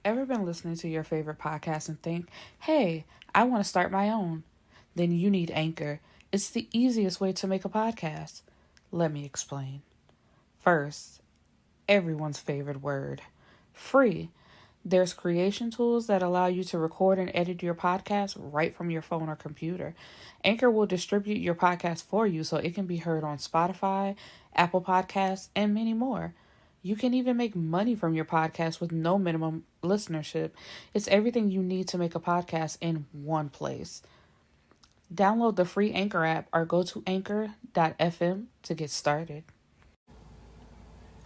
Ever been listening to your favorite podcast and think, hey, I want to start my own? Then you need Anchor. It's the easiest way to make a podcast. Let me explain. First, everyone's favorite word, free. There's creation tools that allow you to record and edit your podcast right from your phone or computer. Anchor will distribute your podcast for you so it can be heard on Spotify, Apple Podcasts, and many more. You can even make money from your podcast with no minimum listenership. It's everything you need to make a podcast in one place. Download the free Anchor app or go to anchor.fm to get started.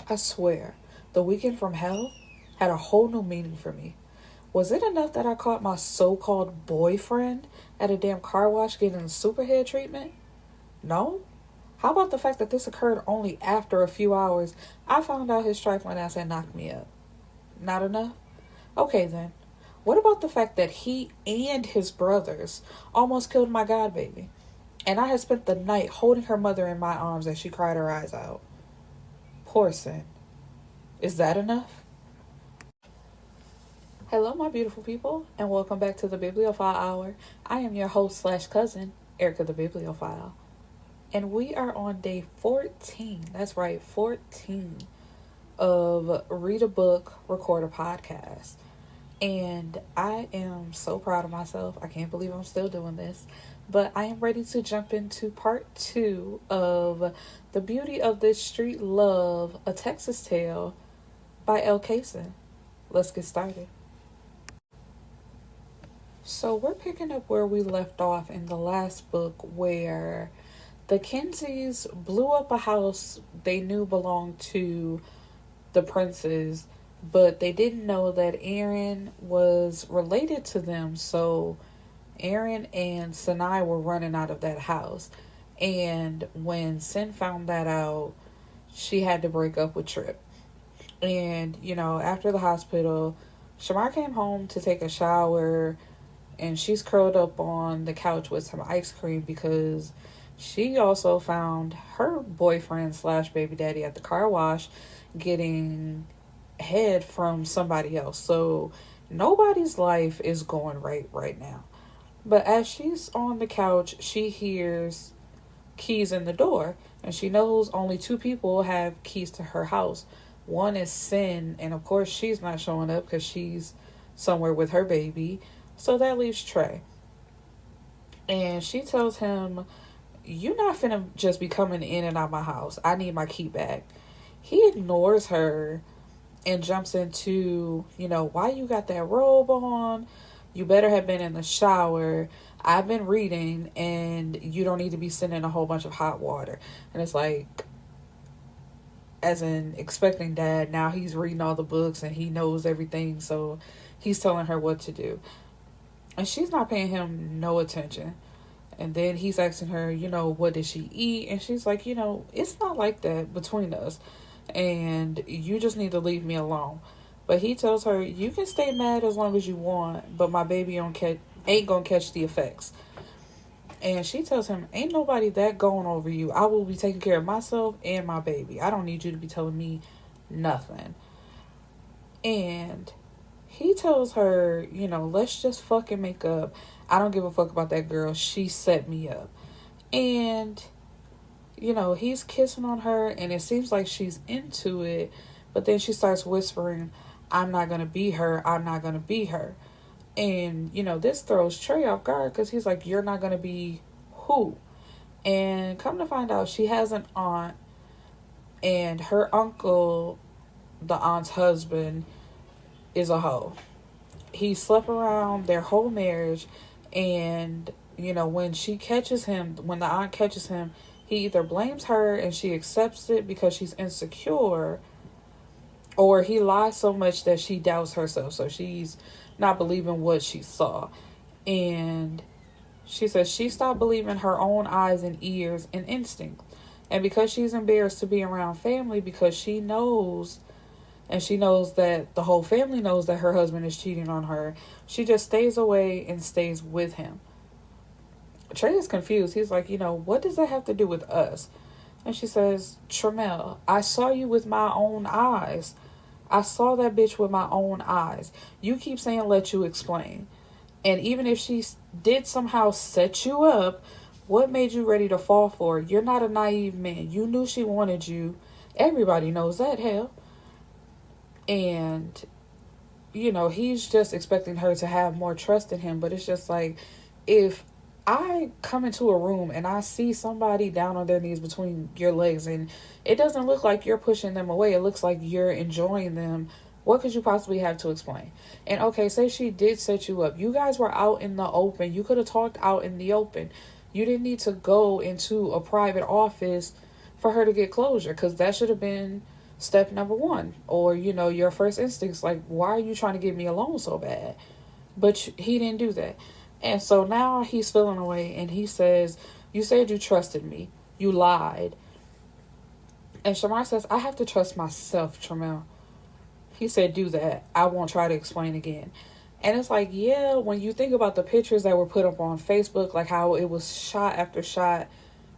I swear, the weekend from hell had a whole new meaning for me. Was it enough that I caught my so-called boyfriend at a damn car wash getting superhead treatment? No? How about the fact that this occurred only after a few hours I found out his trifling ass had knocked me up? Not enough? Okay then. What about the fact that he and his brothers almost killed my godbaby? And I had spent the night holding her mother in my arms as she cried her eyes out. Poor Sin. Is that enough? Hello, my beautiful people, and welcome back to the Bibliophile Hour. I am your host/cousin, Erica the Bibliophile. And we are on day 14. That's right, 14 of Read a Book, Record a Podcast. And I am so proud of myself. I can't believe I'm still doing this. But I am ready to jump into part 2 of The Beauty of This Street Love, A Texas Tale by Elle Kayson. Let's get started. So we're picking up where we left off in the last book, where the Kinseys blew up a house they knew belonged to the princes, but they didn't know that Aaron was related to them. So Aaron and Sinai were running out of that house. And when Sin found that out, she had to break up with Trip. And, after the hospital, Shamar came home to take a shower, and she's curled up on the couch with some ice cream because she also found her boyfriend/baby daddy at the car wash getting head from somebody else. So nobody's life is going right now. But as she's on the couch, she hears keys in the door, and she knows only 2 people have keys to her house. One is Sin, and of course she's not showing up because she's somewhere with her baby. So that leaves Trey. And she tells him, "You're not finna just be coming in and out my house. I need my key back." He ignores her and jumps into, why you got that robe on? You better have been in the shower. I've been reading, and you don't need to be sitting in a whole bunch of hot water. And it's like, as in expecting dad, now he's reading all the books and he knows everything. So he's telling her what to do. And she's not paying him no attention. And then he's asking her, what did she eat? And she's like, it's not like that between us. And you just need to leave me alone. But he tells her, you can stay mad as long as you want, but my baby ain't gonna catch the effects. And she tells him, ain't nobody that going over you. I will be taking care of myself and my baby. I don't need you to be telling me nothing. And he tells her, let's just fucking make up. I don't give a fuck about that girl. She set me up. And, he's kissing on her, and it seems like she's into it. But then she starts whispering, I'm not going to be her. I'm not going to be her. And, this throws Trey off guard because he's like, you're not going to be who? And come to find out, she has an aunt, and her uncle, the aunt's husband, is a hoe. He slept around their whole marriage, and when the aunt catches him, he either blames her and she accepts it because she's insecure, or he lies so much that she doubts herself, so she's not believing what she saw. And she says she stopped believing her own eyes and ears and instinct, and because she's embarrassed to be around family, because she knows that the whole family knows that her husband is cheating on her, she just stays away and stays with him. Trey is confused. He's like, what does that have to do with us? And she says, Tremel, I saw you with my own eyes. I saw that bitch with my own eyes. You keep saying let you explain. And even if she did somehow set you up, what made you ready to fall for it? You're not a naive man. You knew she wanted you. Everybody knows that, hell. And, he's just expecting her to have more trust in him. But it's just like, if I come into a room and I see somebody down on their knees between your legs and it doesn't look like you're pushing them away, it looks like you're enjoying them, what could you possibly have to explain? And okay, say she did set you up. You guys were out in the open. You could have talked out in the open. You didn't need to go into a private office for her to get closure, because that should have been step number one. Or, your first instincts, like, why are you trying to get me alone so bad? But he didn't do that. And so now he's feeling away and he says, you said you trusted me. You lied. And Shamar says, I have to trust myself, Tramel. He said, do that. I won't try to explain again. And it's like, yeah, when you think about the pictures that were put up on Facebook, like how it was shot after shot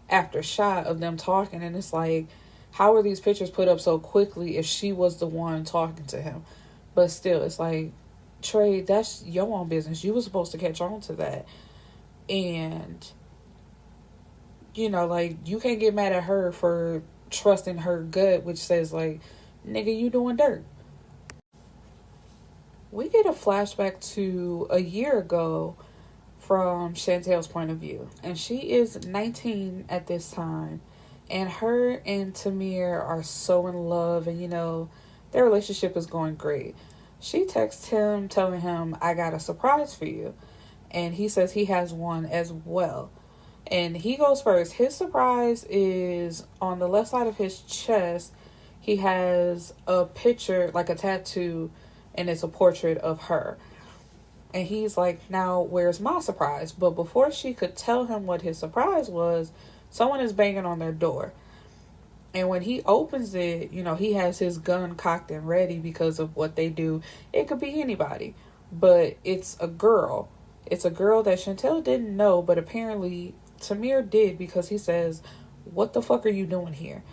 after shot of them talking. And it's like, how are these pictures put up so quickly if she was the one talking to him? But still, it's like, Trey, that's your own business. You were supposed to catch on to that. And, like, you can't get mad at her for trusting her gut, which says, like, nigga, you doing dirt. We get a flashback to a year ago from Chantel's point of view. And she is 19 at this time. And her and Tamir are so in love. And, their relationship is going great. She texts him telling him, I got a surprise for you. And he says he has one as well. And he goes first. His surprise is on the left side of his chest. He has a picture, like a tattoo, and it's a portrait of her. And he's like, now, where's my surprise? But before she could tell him what his surprise was, someone is banging on their door. And when he opens it, he has his gun cocked and ready because of what they do. It could be anybody. But it's a girl. It's a girl that Chantel didn't know, but apparently Tamir did, because he says, what the fuck are you doing here?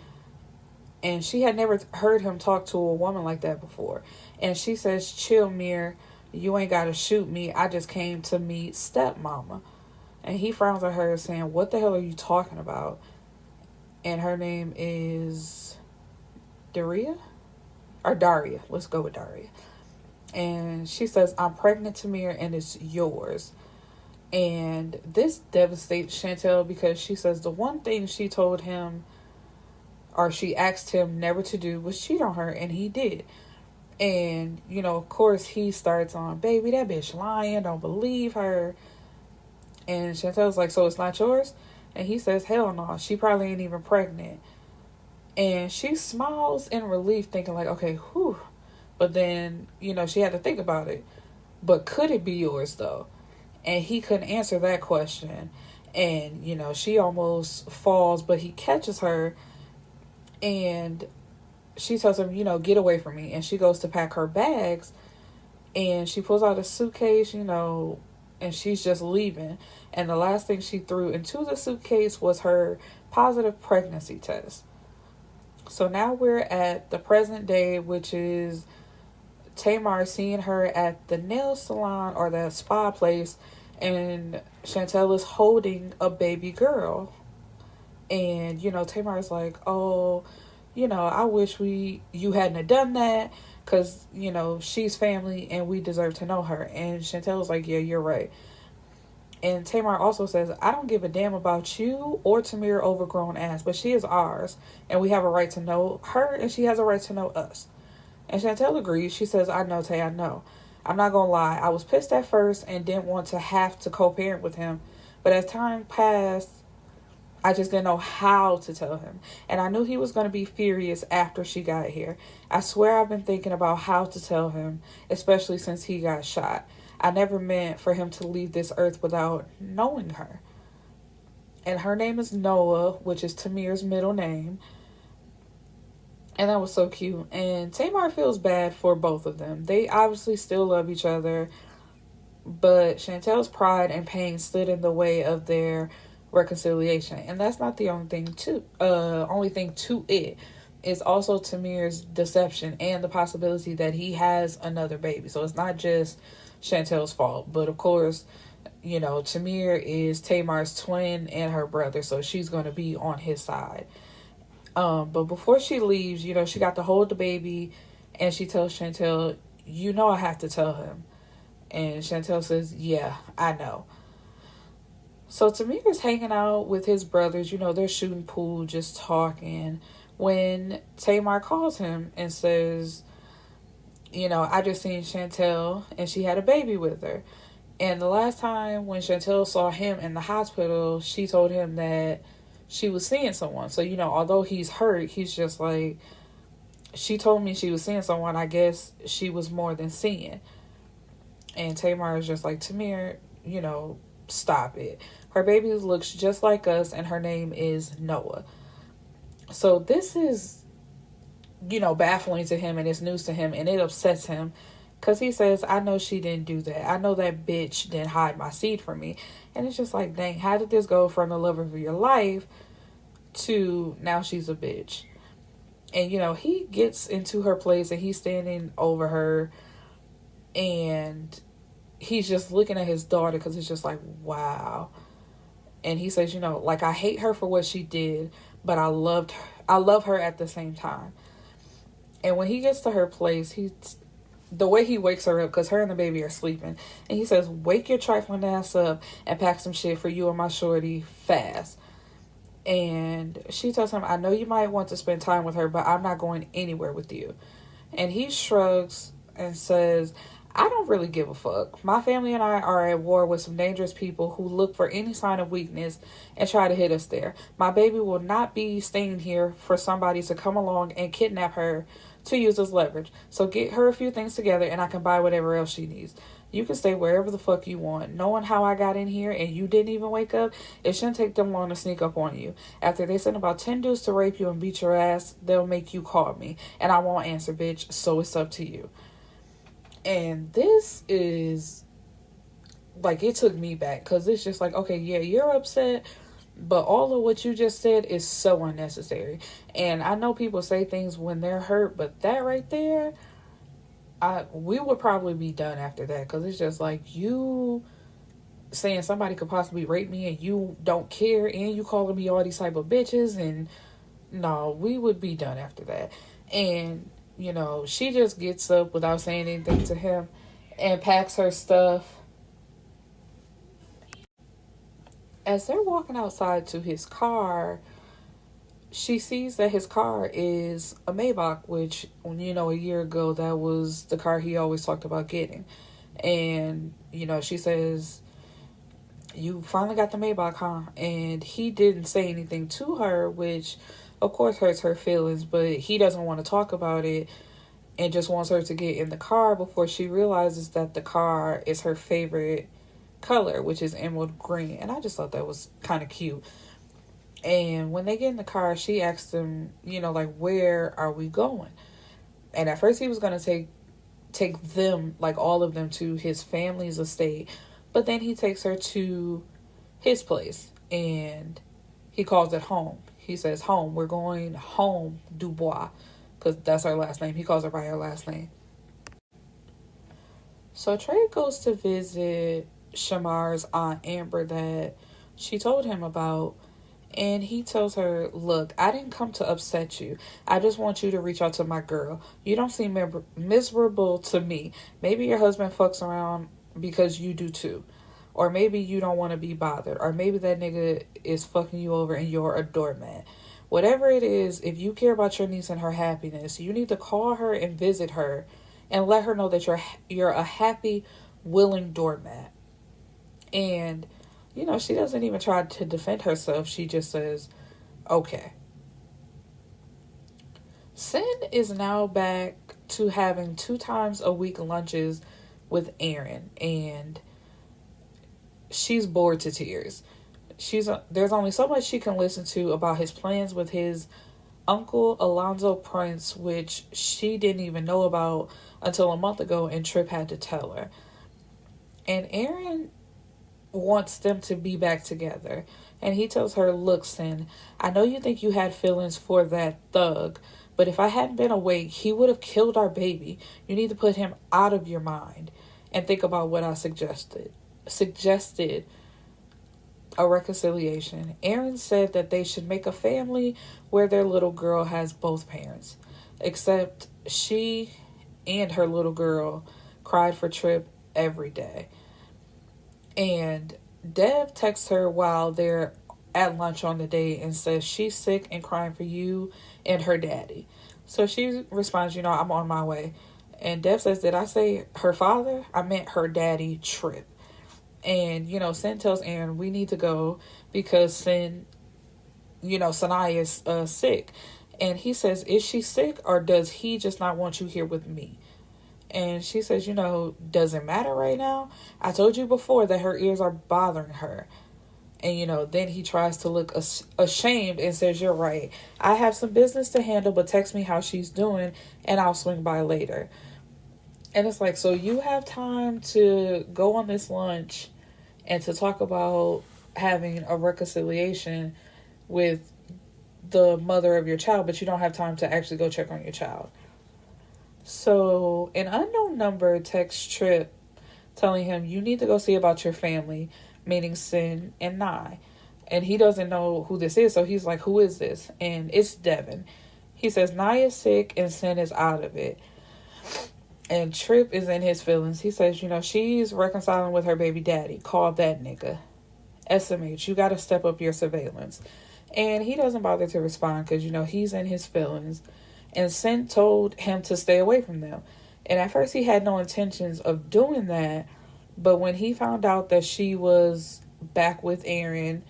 And she had never heard him talk to a woman like that before. And she says, chill, Mir. You ain't got to shoot me. I just came to meet stepmama. And he frowns at her saying, what the hell are you talking about? And her name is Daria? Or Daria. Let's go with Daria. And she says, I'm pregnant, Tamir, and it's yours. And this devastates Chantel, because she says the one thing she told him, or she asked him never to do, was cheat on her, and he did. And, of course, he starts on, baby, that bitch lying, don't believe her. And Chantel's like, so it's not yours? And he says, hell no, she probably ain't even pregnant. And she smiles in relief, thinking like, okay, whew. But then, she had to think about it. But could it be yours, though? And he couldn't answer that question. And, she almost falls, but he catches her. And she tells him, get away from me. And she goes to pack her bags. And she pulls out a suitcase, and she's just leaving. And the last thing she threw into the suitcase was her positive pregnancy test. So now we're at the present day, which is Tamar seeing her at the nail salon or the spa place. And Chantel is holding a baby girl. And, Tamar's like, oh, I wish you hadn't have done that, because, she's family and we deserve to know her. And Chantel's like, yeah, you're right. And Tamar also says, I don't give a damn about you or Tamir overgrown ass, but she is ours. And we have a right to know her, and she has a right to know us. And Chantel agrees. She says, I know, Tay, I know. I'm not going to lie. I was pissed at first and didn't want to have to co-parent with him. But as time passed, I just didn't know how to tell him. And I knew he was going to be furious after she got here. I swear I've been thinking about how to tell him, especially since he got shot. I never meant for him to leave this earth without knowing her. And her name is Noah, which is Tamir's middle name. And that was so cute. And Tamar feels bad for both of them. They obviously still love each other. But Chantel's pride and pain stood in the way of their reconciliation. And that's not the only thing to it. it's also Tamir's deception and the possibility that he has another baby. So it's not just Chantel's fault. But of course, Tamir is Tamar's twin and her brother, so she's going to be on his side. But before she leaves, she got to hold the baby, and she tells Chantel, I have to tell him. And Chantel says, yeah, I know. So Tamir is hanging out with his brothers. They're shooting pool, just talking, when Tamar calls him and says, I just seen Chantel and she had a baby with her. And the last time when Chantel saw him in the hospital, she told him that she was seeing someone. So, although he's hurt, he's just like, she told me she was seeing someone. I guess she was more than seeing. And Tamar is just like, Tamir, stop it. Her baby looks just like us, and her name is Noah. So this is, baffling to him, and it's news to him, and it upsets him. Because he says, I know she didn't do that. I know that bitch didn't hide my seed from me. And it's just like, dang, how did this go from the love of your life to now she's a bitch? And, he gets into her place, and he's standing over her, and he's just looking at his daughter, because it's just like, wow. And he says, I hate her for what she did, but I love her at the same time. And when he gets to her place, the way he wakes her up, because her and the baby are sleeping, and he says, wake your trifling ass up and pack some shit for you and my shorty fast. And she tells him, I know you might want to spend time with her, but I'm not going anywhere with you. And he shrugs and says, I don't really give a fuck. My family and I are at war with some dangerous people who look for any sign of weakness and try to hit us there. My baby will not be staying here for somebody to come along and kidnap her to use as leverage. So get her a few things together and I can buy whatever else she needs. You can stay wherever the fuck you want. Knowing how I got in here and you didn't even wake up, it shouldn't take them long to sneak up on you. After they send about 10 dudes to rape you and beat your ass, they'll make you call me. And I won't answer, bitch, so it's up to you. And this is, like, it took me back. Because it's just like, okay, yeah, you're upset, but all of what you just said is so unnecessary. And I know people say things when they're hurt, but that right there, we would probably be done after that. Because it's just like, you saying somebody could possibly rape me and you don't care, and you calling me all these type of bitches, and no, we would be done after that. And she just gets up without saying anything to him and packs her stuff. As they're walking outside to his car, she sees that his car is a Maybach, which, a year ago, that was the car he always talked about getting. And, she says, you finally got the Maybach, huh? And he didn't say anything to her, which, of course, hurts her feelings, but he doesn't want to talk about it and just wants her to get in the car before she realizes that the car is her favorite color, which is emerald green. And I just thought that was kind of cute. And when they get in the car, she asks him, where are we going? And at first he was going to take them, all of them, to his family's estate. But then he takes her to his place and he calls it home. He says, home, we're going home, Dubois, because that's her last name. He calls her by her last name. So Trey goes to visit Shamar's Aunt Amber that she told him about. And he tells her, look, I didn't come to upset you. I just want you to reach out to my girl. You don't seem miserable to me. Maybe your husband fucks around because you do too. Or maybe you don't want to be bothered. Or maybe that nigga is fucking you over and you're a doormat. Whatever it is, if you care about your niece and her happiness, you need to call her and visit her and let her know that you're a happy, willing doormat. And she doesn't even try to defend herself. She just says, okay. Sin is now back to having 2 times a week lunches with Aaron. And she's bored to tears. There's only so much she can listen to about his plans with his uncle, Alonzo Prince, which she didn't even know about until a month ago, and Tripp had to tell her. And Aaron wants them to be back together. And he tells her, look, Sin, I know you think you had feelings for that thug, But if I hadn't been awake, he would have killed our baby. You need to put him out of your mind and think about what I suggested a reconciliation. Aaron said that they should make a family where their little girl has both parents. Except she and her little girl cried for Trip every day. And Dev texts her while they're at lunch on the date and says she's sick and crying for you and her daddy. So she responds, I'm on my way. And Dev says, did I say her father? I meant her daddy, Trip. And, Sin tells Aaron, we need to go because Sin, Sanaya's sick. And he says, is she sick or does he just not want you here with me? And she says, does it matter right now? I told you before that her ears are bothering her. And, then he tries to look ashamed and says, you're right. I have some business to handle, but text me how she's doing and I'll swing by later. And it's like, so you have time to go on this lunch and to talk about having a reconciliation with the mother of your child, but you don't have time to actually go check on your child. So an unknown number texts Trip telling him, you need to go see about your family, meaning Sin and Nye. And he doesn't know who this is, so he's like, who is this? And it's Devin. He says, Nye is sick and Sin is out of it. And Trip is in his feelings. He says, she's reconciling with her baby daddy. Call that nigga. SMH, you got to step up your surveillance. And he doesn't bother to respond because, he's in his feelings. And Sin told him to stay away from them. And at first he had no intentions of doing that. But when he found out that she was back with Aaron,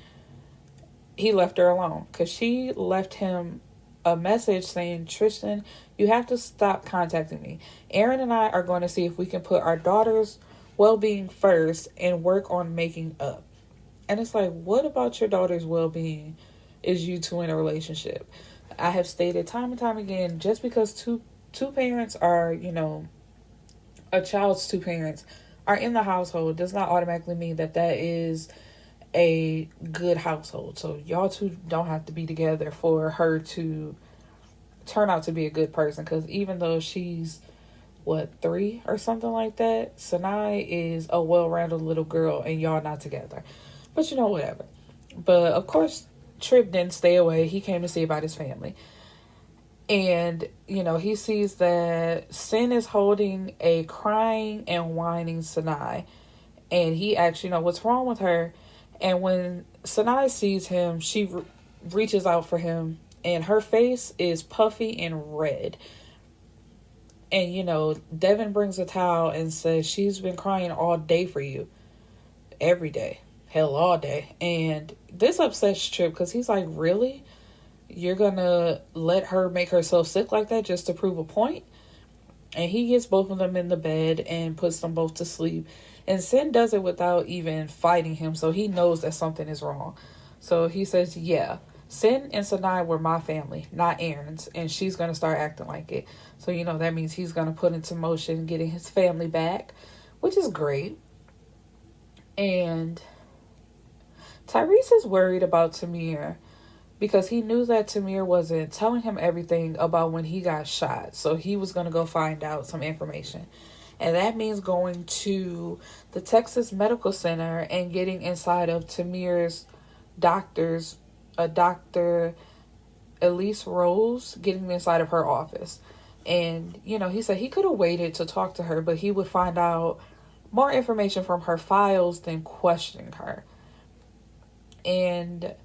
he left her alone. Because she left him a message saying, Tristan, you have to stop contacting me. Aaron and I are going to see if we can put our daughter's well-being first and work on making up. And it's like, what about your daughter's well-being is you two in a relationship? I have stated time and time again, just because two parents are, a child's two parents are in the household does not automatically mean that is a good household. So y'all two don't have to be together for her to turn out to be a good person. Because even though she's 3 or something like that, Sanai is a well-rounded little girl and y'all not together. But whatever. But of course Trip didn't stay away. He came to see about his family. And, he sees that Sin is holding a crying and whining Sanai. And he asks, what's wrong with her? And when Sanai sees him, she reaches out for him. And her face is puffy and red. And, Devin brings a towel and says she's been crying all day for you. Every day. Hell, all day. And this upsets Trip because he's like, really? You're gonna let her make herself sick like that just to prove a point? And he gets both of them in the bed and puts them both to sleep. And Sin does it without even fighting him, so he knows that something is wrong. So he says, yeah, Sin and Sanai were my family, not Aaron's, and she's gonna start acting like it. So, that means he's gonna put into motion getting his family back, which is great. And Tyrese is worried about Tamir because he knew that Tamir wasn't telling him everything about when he got shot. So he was going to go find out some information. And that means going to the Texas Medical Center and getting inside of Tamir's doctors, Dr. Elise Rose, getting inside of her office. And, he said he could have waited to talk to her, but he would find out more information from her files than questioning her. And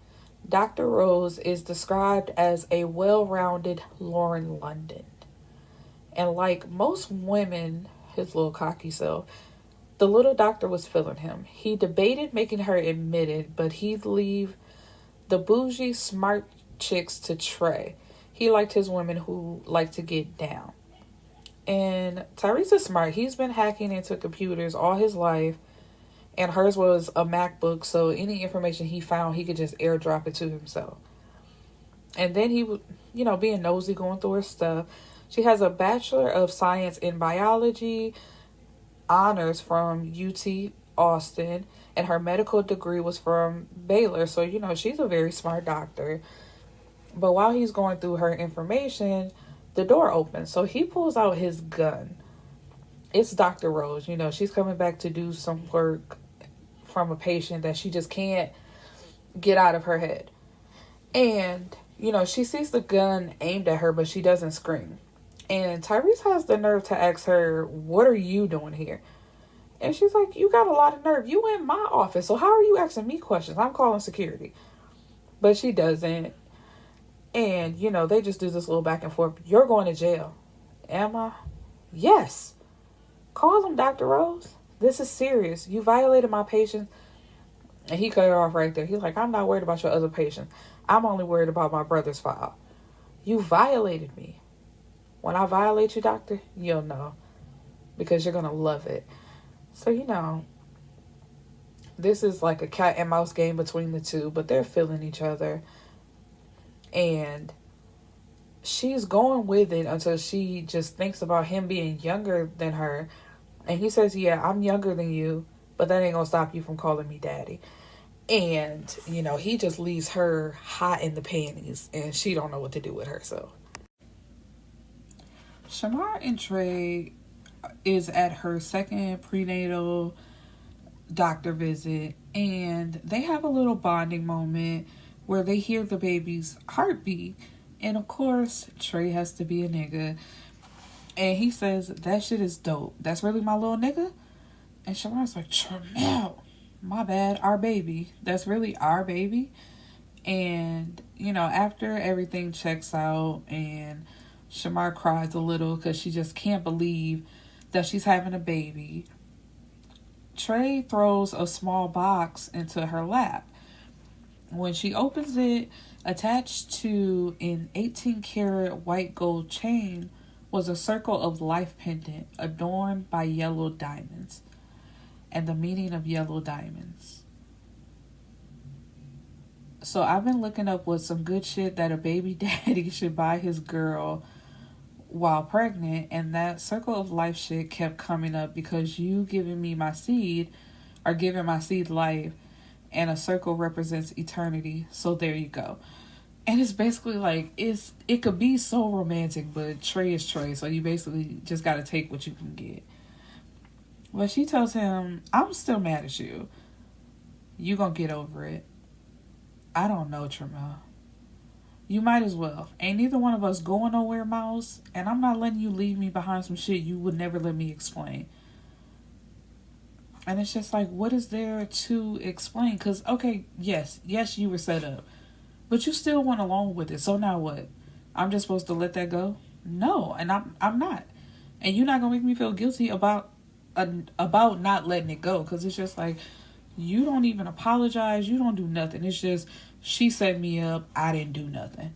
Dr. Rose is described as a well-rounded Lauren London. And like most women, his little cocky self, the little doctor was feeling him. He debated making her admit it, but he'd leave the bougie, smart chicks to Trey. He liked his women who like to get down. And Tyrese is smart. He's been hacking into computers all his life. And hers was a MacBook, so any information he found, he could just airdrop it to himself. And then he would, being nosy, going through her stuff. She has a Bachelor of Science in Biology, honors from UT Austin, and her medical degree was from Baylor. So, she's a very smart doctor. But while he's going through her information, the door opens. So he pulls out his gun. It's Dr. Rose. You know, she's coming back to do some work from a patient that she just can't get out of her head. And, you know, she sees the gun aimed at her, but she doesn't scream. And Tyrese has the nerve to ask her, what are you doing here? And she's like, you got a lot of nerve. You in my office, so how are you asking me questions? I'm calling security. But she doesn't. And, you know, they just do this little back and forth. You're going to jail. Am I? Yes. Call him, Dr. Rose. This is serious. You violated my patients. And he cut her off right there. He's like, I'm not worried about your other patients. I'm only worried about my brother's file. You violated me. When I violate you, doctor, you'll know. Because you're going to love it. So, you know, this is like a cat and mouse game between the two. But they're feeling each other. And she's going with it until she just thinks about him being younger than her. And he says, yeah, I'm younger than you, but that ain't gonna stop you from calling me daddy. And, you know, he just leaves her hot in the panties, and she don't know what to do with herself. Shamar and Trey is at her second prenatal doctor visit, and they have a little bonding moment where they hear the baby's heartbeat. And of course, Trey has to be a nigga. And he says, that shit is dope. That's really my little nigga? And Shamar's like, Tramel, my bad, our baby. That's really our baby. And, you know, after everything checks out and Shamar cries a little because she just can't believe that she's having a baby, Trey throws a small box into her lap. When she opens it, attached to an 18-karat white gold chain was a circle of life pendant adorned by yellow diamonds. And the meaning of yellow diamonds. So I've been looking up what some good shit that a baby daddy should buy his girl while pregnant. And that circle of life shit kept coming up because you giving me my seed or giving my seed life. And a circle represents eternity. So there you go. And it's basically like, it could be so romantic, but Trey is Trey. So you basically just got to take what you can get. But she tells him, I'm still mad at you. You gonna get over it. I don't know, Tramel. You might as well. Ain't neither one of us going nowhere, Mouse. And I'm not letting you leave me behind some shit you would never let me explain. And it's just like, what is there to explain? Because, okay, yes, you were set up. But you still went along with it. So now what? I'm just supposed to let that go? No, and I'm not. And you're not going to make me feel guilty about not letting it go. Because it's just like, you don't even apologize. You don't do nothing. It's just, she set me up. I didn't do nothing.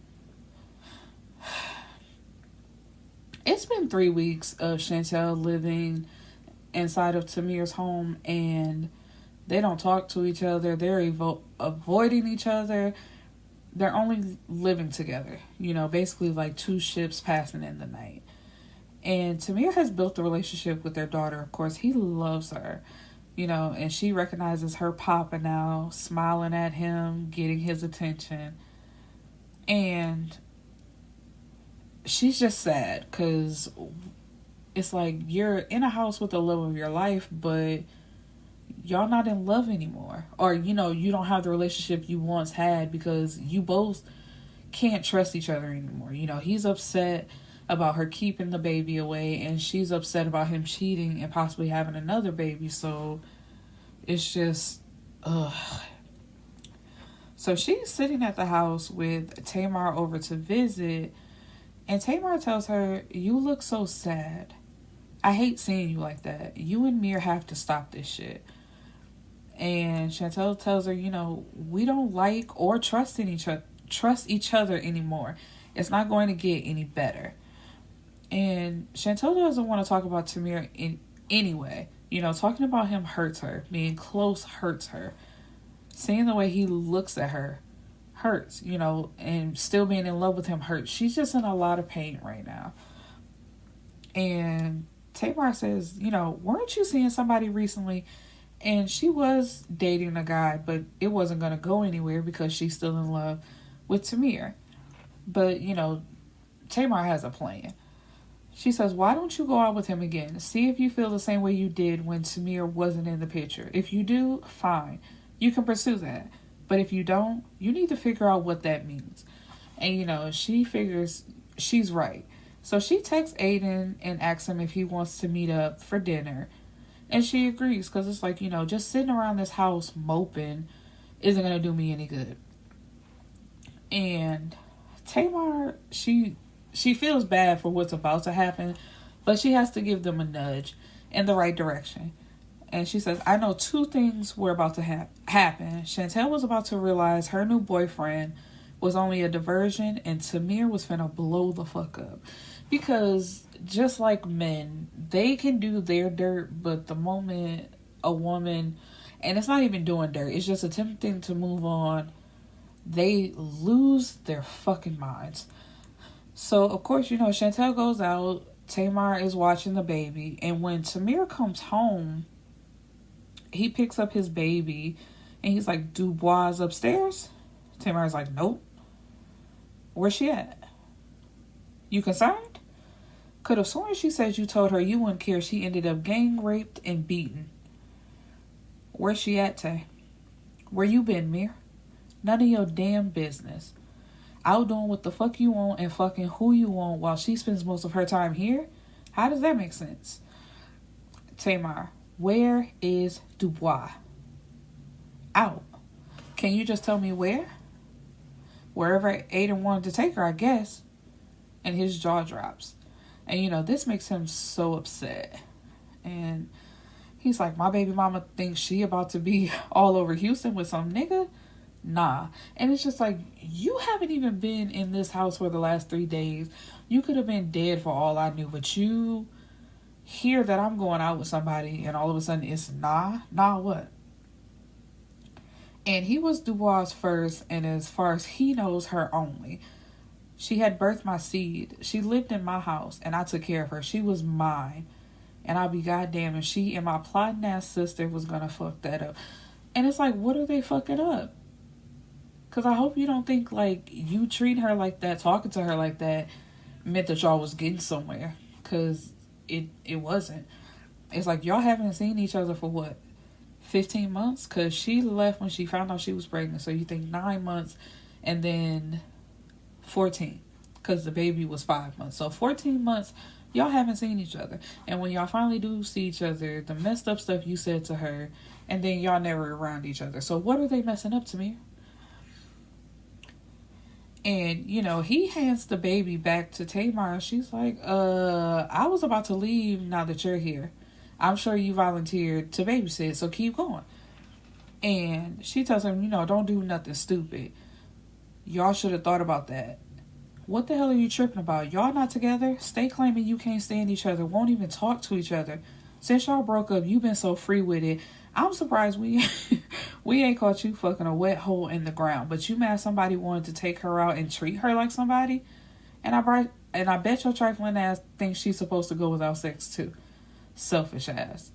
It's been 3 weeks of Chantel living inside of Tamir's home, and they don't talk to each other. They're avoiding each other. They're only living together, you know, basically like two ships passing in the night. And Tamir has built a relationship with their daughter. Of course, he loves her, you know, and she recognizes her papa now, smiling at him, getting his attention. And she's just sad because it's like you're in a house with the love of your life, but y'all not in love anymore. Or, you know, you don't have the relationship you once had because you both can't trust each other anymore. You know, he's upset about her keeping the baby away, and she's upset about him cheating and possibly having another baby. So it's just, ugh. So she's sitting at the house with Tamar over to visit, and Tamar tells her, you look so sad. I hate seeing you like that. You and Mir have to stop this shit. And Chantel tells her, you know, we don't like or trust each other anymore. It's not going to get any better. And Chantel doesn't want to talk about Tamir in any way. You know, talking about him hurts her. Being close hurts her. Seeing the way he looks at her hurts, you know, and still being in love with him hurts. She's just in a lot of pain right now. And Tamar says, you know, weren't you seeing somebody recently? And she was dating a guy, but it wasn't going to go anywhere because she's still in love with Tamir. But, you know, Tamar has a plan. She says, why don't you go out with him again? See if you feel the same way you did when Samir wasn't in the picture. If you do, fine. You can pursue that. But if you don't, you need to figure out what that means. And, she figures she's right. So she texts Aiden and asks him if he wants to meet up for dinner. And she agrees because it's like, just sitting around this house moping isn't going to do me any good. And Tamar, she feels bad for what's about to happen, but she has to give them a nudge in the right direction. And she says, I know two things were about to happen. Chantel was about to realize her new boyfriend was only a diversion, and Samir was finna blow the fuck up. Because just like men, they can do their dirt, but the moment a woman, and it's not even doing dirt, it's just attempting to move on, they lose their fucking minds. So, of course, Chantel goes out, Tamar is watching the baby, and when Samir comes home, he picks up his baby, and he's like, Dubois upstairs? Tamar's like, nope. Where's she at? You concerned? Could have sworn she said you told her you wouldn't care she ended up gang raped and beaten. Where's she at, Tay? Where you been, Mir? None of your damn business. Out doing what the fuck you want and fucking who you want while she spends most of her time here? How does that make sense? Tamar, where is Dubois? Out. Can you just tell me where? Wherever Aiden wanted to take her, I guess. And his jaw drops. And, this makes him so upset. And he's like, my baby mama thinks she about to be all over Houston with some nigga? Nah. And it's just like, you haven't even been in this house for the last 3 days. You could have been dead for all I knew. But you hear that I'm going out with somebody and all of a sudden it's nah? Nah what? And he was Dubois' first, and as far as he knows, her only. She had birthed my seed. She lived in my house, and I took care of her. She was mine. And I'll be goddamn if she and my plotting ass sister was gonna fuck that up. And it's like, what are they fucking up? Because I hope you don't think, like, you treating her like that, talking to her like that, meant that y'all was getting somewhere. Because it wasn't. It's like, y'all haven't seen each other for what? 15 months? Because she left when she found out she was pregnant. So you think 9 months and then 14. Because the baby was 5 months. So 14 months, y'all haven't seen each other. And when y'all finally do see each other, the messed up stuff you said to her, and then y'all never around each other. So what are they messing up to me? And, he hands the baby back to Tamar. And she's like, I was about to leave now that you're here. I'm sure you volunteered to babysit, so keep going. And she tells him, don't do nothing stupid. Y'all should have thought about that. What the hell are you tripping about? Y'all not together? Stay claiming you can't stand each other, won't even talk to each other. Since y'all broke up, you've been so free with it. I'm surprised we ain't caught you fucking a wet hole in the ground. But you mad somebody wanted to take her out and treat her like somebody? And I bet your trifling ass thinks she's supposed to go without sex too. Selfish ass.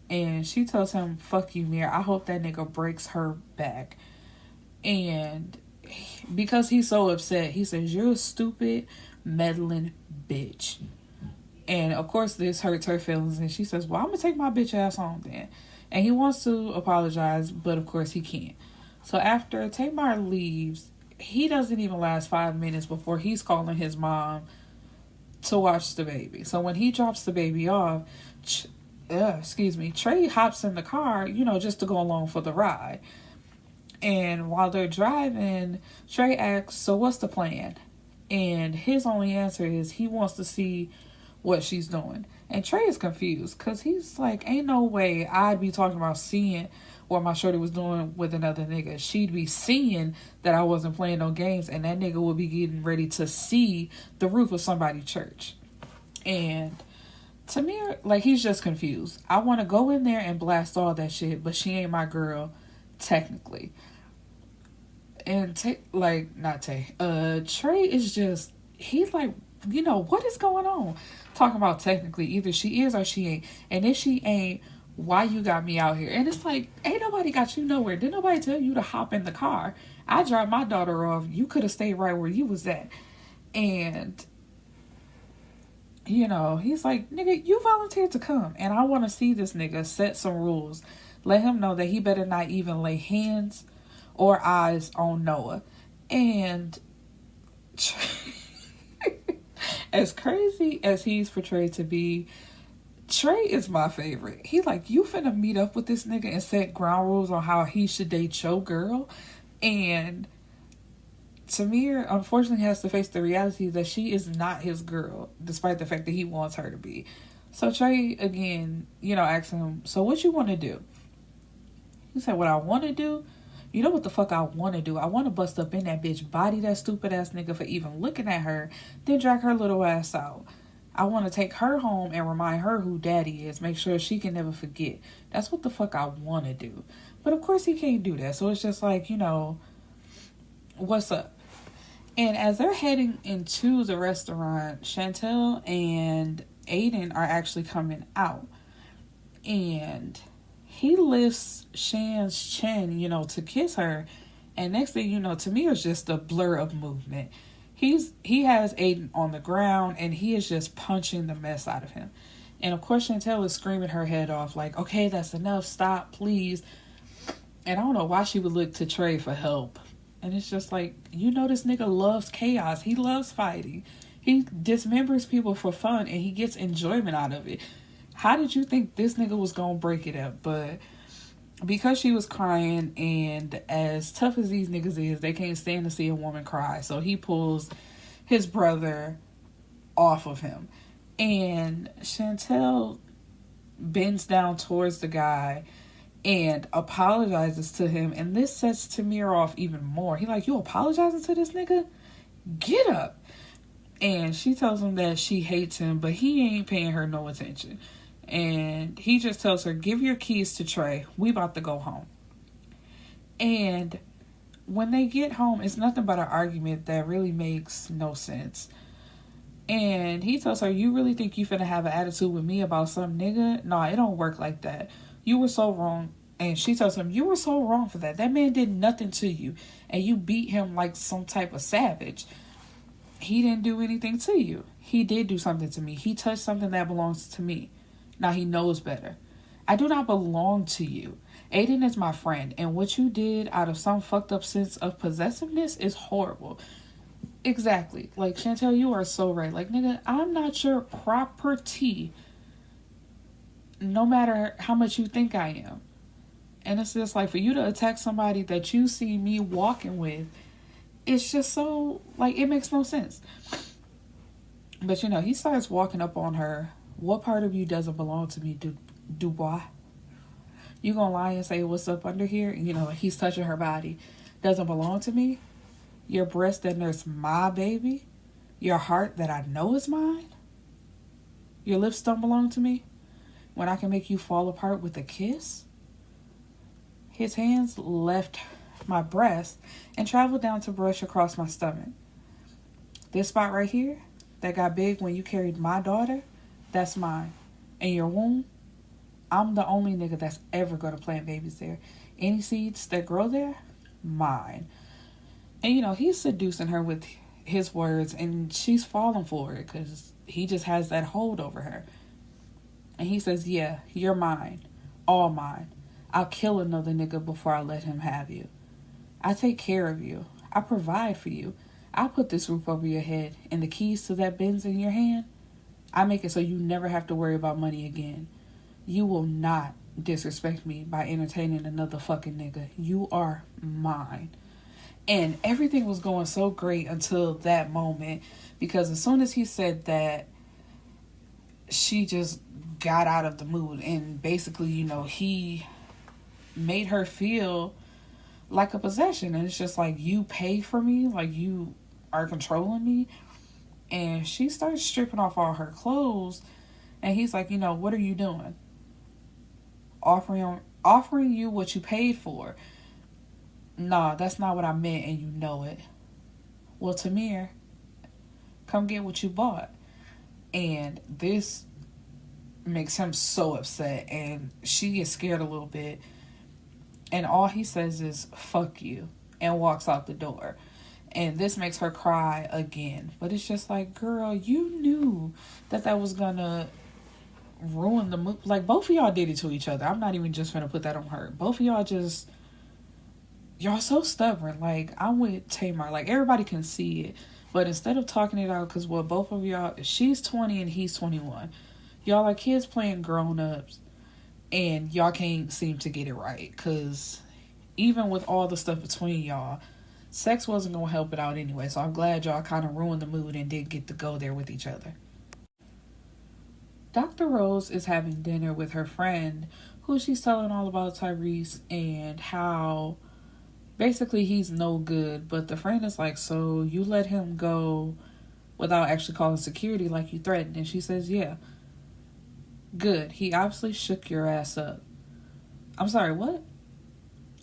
And she tells him, fuck you, Mir. I hope that nigga breaks her back. And because he's so upset, he says, you're a stupid, meddling bitch. And of course this hurts her feelings. And she says, well, I'm going to take my bitch ass home then. And he wants to apologize, but of course he can't. So after Tamar leaves, he doesn't even last 5 minutes before he's calling his mom to watch the baby. So when he drops the baby off, Trey hops in the car, just to go along for the ride. And while they're driving, Trey asks, so what's the plan? And his only answer is he wants to see what she's doing. And Trey is confused because he's like, ain't no way I'd be talking about seeing what my shorty was doing with another nigga. She'd be seeing that I wasn't playing no games, and that nigga would be getting ready to see the roof of somebody's church. And to me, like, he's just confused. I want to go in there and blast all that shit, but she ain't my girl, technically. And Trey is just, he's like, what is going on? Talking about technically, either she is or she ain't. And if she ain't, why you got me out here? And it's like, ain't nobody got you nowhere. Didn't nobody tell you to hop in the car? I dropped my daughter off. You could have stayed right where you was at. And, he's like, nigga, you volunteered to come. And I want to see this nigga set some rules. Let him know that he better not even lay hands or eyes on Noah. And as crazy as he's portrayed to be, Trey is my favorite. He like, you finna meet up with this nigga and set ground rules on how he should date your girl. And Tamir, unfortunately, has to face the reality that she is not his girl, despite the fact that he wants her to be. So Trey, again, asks him, so what you want to do? He said, what I want to do? You know what the fuck I want to do? I want to bust up in that bitch, body that stupid ass nigga for even looking at her, then drag her little ass out. I want to take her home and remind her who daddy is. Make sure she can never forget. That's what the fuck I want to do. But of course he can't do that. So it's just like, what's up? And as they're heading into the restaurant, Chantel and Aiden are actually coming out. And he lifts Shan's chin, to kiss her. And next thing you know, to me, it's just a blur of movement. He has Aiden on the ground and he is just punching the mess out of him. And of course Chantel is screaming her head off like, okay, that's enough, stop, please. And I don't know why she would look to Trey for help. And it's just like, this nigga loves chaos. He loves fighting. He dismembers people for fun and he gets enjoyment out of it. How did you think this nigga was gonna break it up? But because she was crying, and as tough as these niggas is, they can't stand to see a woman cry. So he pulls his brother off of him. And Chantel bends down towards the guy and apologizes to him. And this sets Tamir off even more. He like, you apologizing to this nigga? Get up. And she tells him that she hates him, but he ain't paying her no attention. And he just tells her, give your keys to Trey. We about to go home. And when they get home, it's nothing but an argument that really makes no sense. And he tells her, you really think you finna have an attitude with me about some nigga? Nah, it don't work like that. You were so wrong. And she tells him, you were so wrong for that. That man did nothing to you. And you beat him like some type of savage. He didn't do anything to you. He did do something to me. He touched something that belongs to me. Now he knows better. I do not belong to you. Aiden is my friend, and what you did out of some fucked up sense of possessiveness is horrible. Exactly. Like, Chantel, you are so right. Like, nigga, I'm not your property, no matter how much you think I am. And it's just like, for you to attack somebody that you see me walking with, it's just so, like, it makes no sense. But, he starts walking up on her. What part of you doesn't belong to me, Dubois? You gonna lie and say, what's up under here? He's touching her body. Doesn't belong to me? Your breast that nurse my baby? Your heart that I know is mine? Your lips don't belong to me? When I can make you fall apart with a kiss? His hands left my breast and traveled down to brush across my stomach. This spot right here, that got big when you carried my daughter, that's mine. And your womb, I'm the only nigga that's ever going to plant babies there. Any seeds that grow there, mine. And, he's seducing her with his words, and she's falling for it because he just has that hold over her. And he says, yeah, you're mine. All mine. I'll kill another nigga before I let him have you. I take care of you. I provide for you. I put this roof over your head and the keys to that Benz in your hand. I make it so you never have to worry about money again. You will not disrespect me by entertaining another fucking nigga. You are mine. And everything was going so great until that moment, because as soon as he said that, she just got out of the mood, and basically, he made her feel like a possession. And it's just like, you pay for me, like you are controlling me. And she starts stripping off all her clothes, and he's like, what are you doing? Offering you what you paid for. Nah, that's not what I meant, and you know it. Well, Tamir, come get what you bought. And this makes him so upset, and she gets scared a little bit. And all he says is, fuck you, and walks out the door. And this makes her cry again. But it's just like, girl, you knew that was gonna ruin the movie. Like, both of y'all did it to each other. I'm not even just gonna put that on her. Both of y'all just, y'all so stubborn. Like, I'm with Tamar. Like, everybody can see it. But instead of talking it out, because what both of y'all, she's 20 and he's 21. Y'all are kids playing grown-ups. And y'all can't seem to get it right. Because even with all the stuff between y'all, sex wasn't going to help it out anyway. So I'm glad y'all kind of ruined the mood and did get to go there with each other. Dr. Rose is having dinner with her friend, who she's telling all about Tyrese and how basically he's no good. But the friend is like, so you let him go without actually calling security like you threatened? And she says, yeah. Good. He obviously shook your ass up. I'm sorry, what?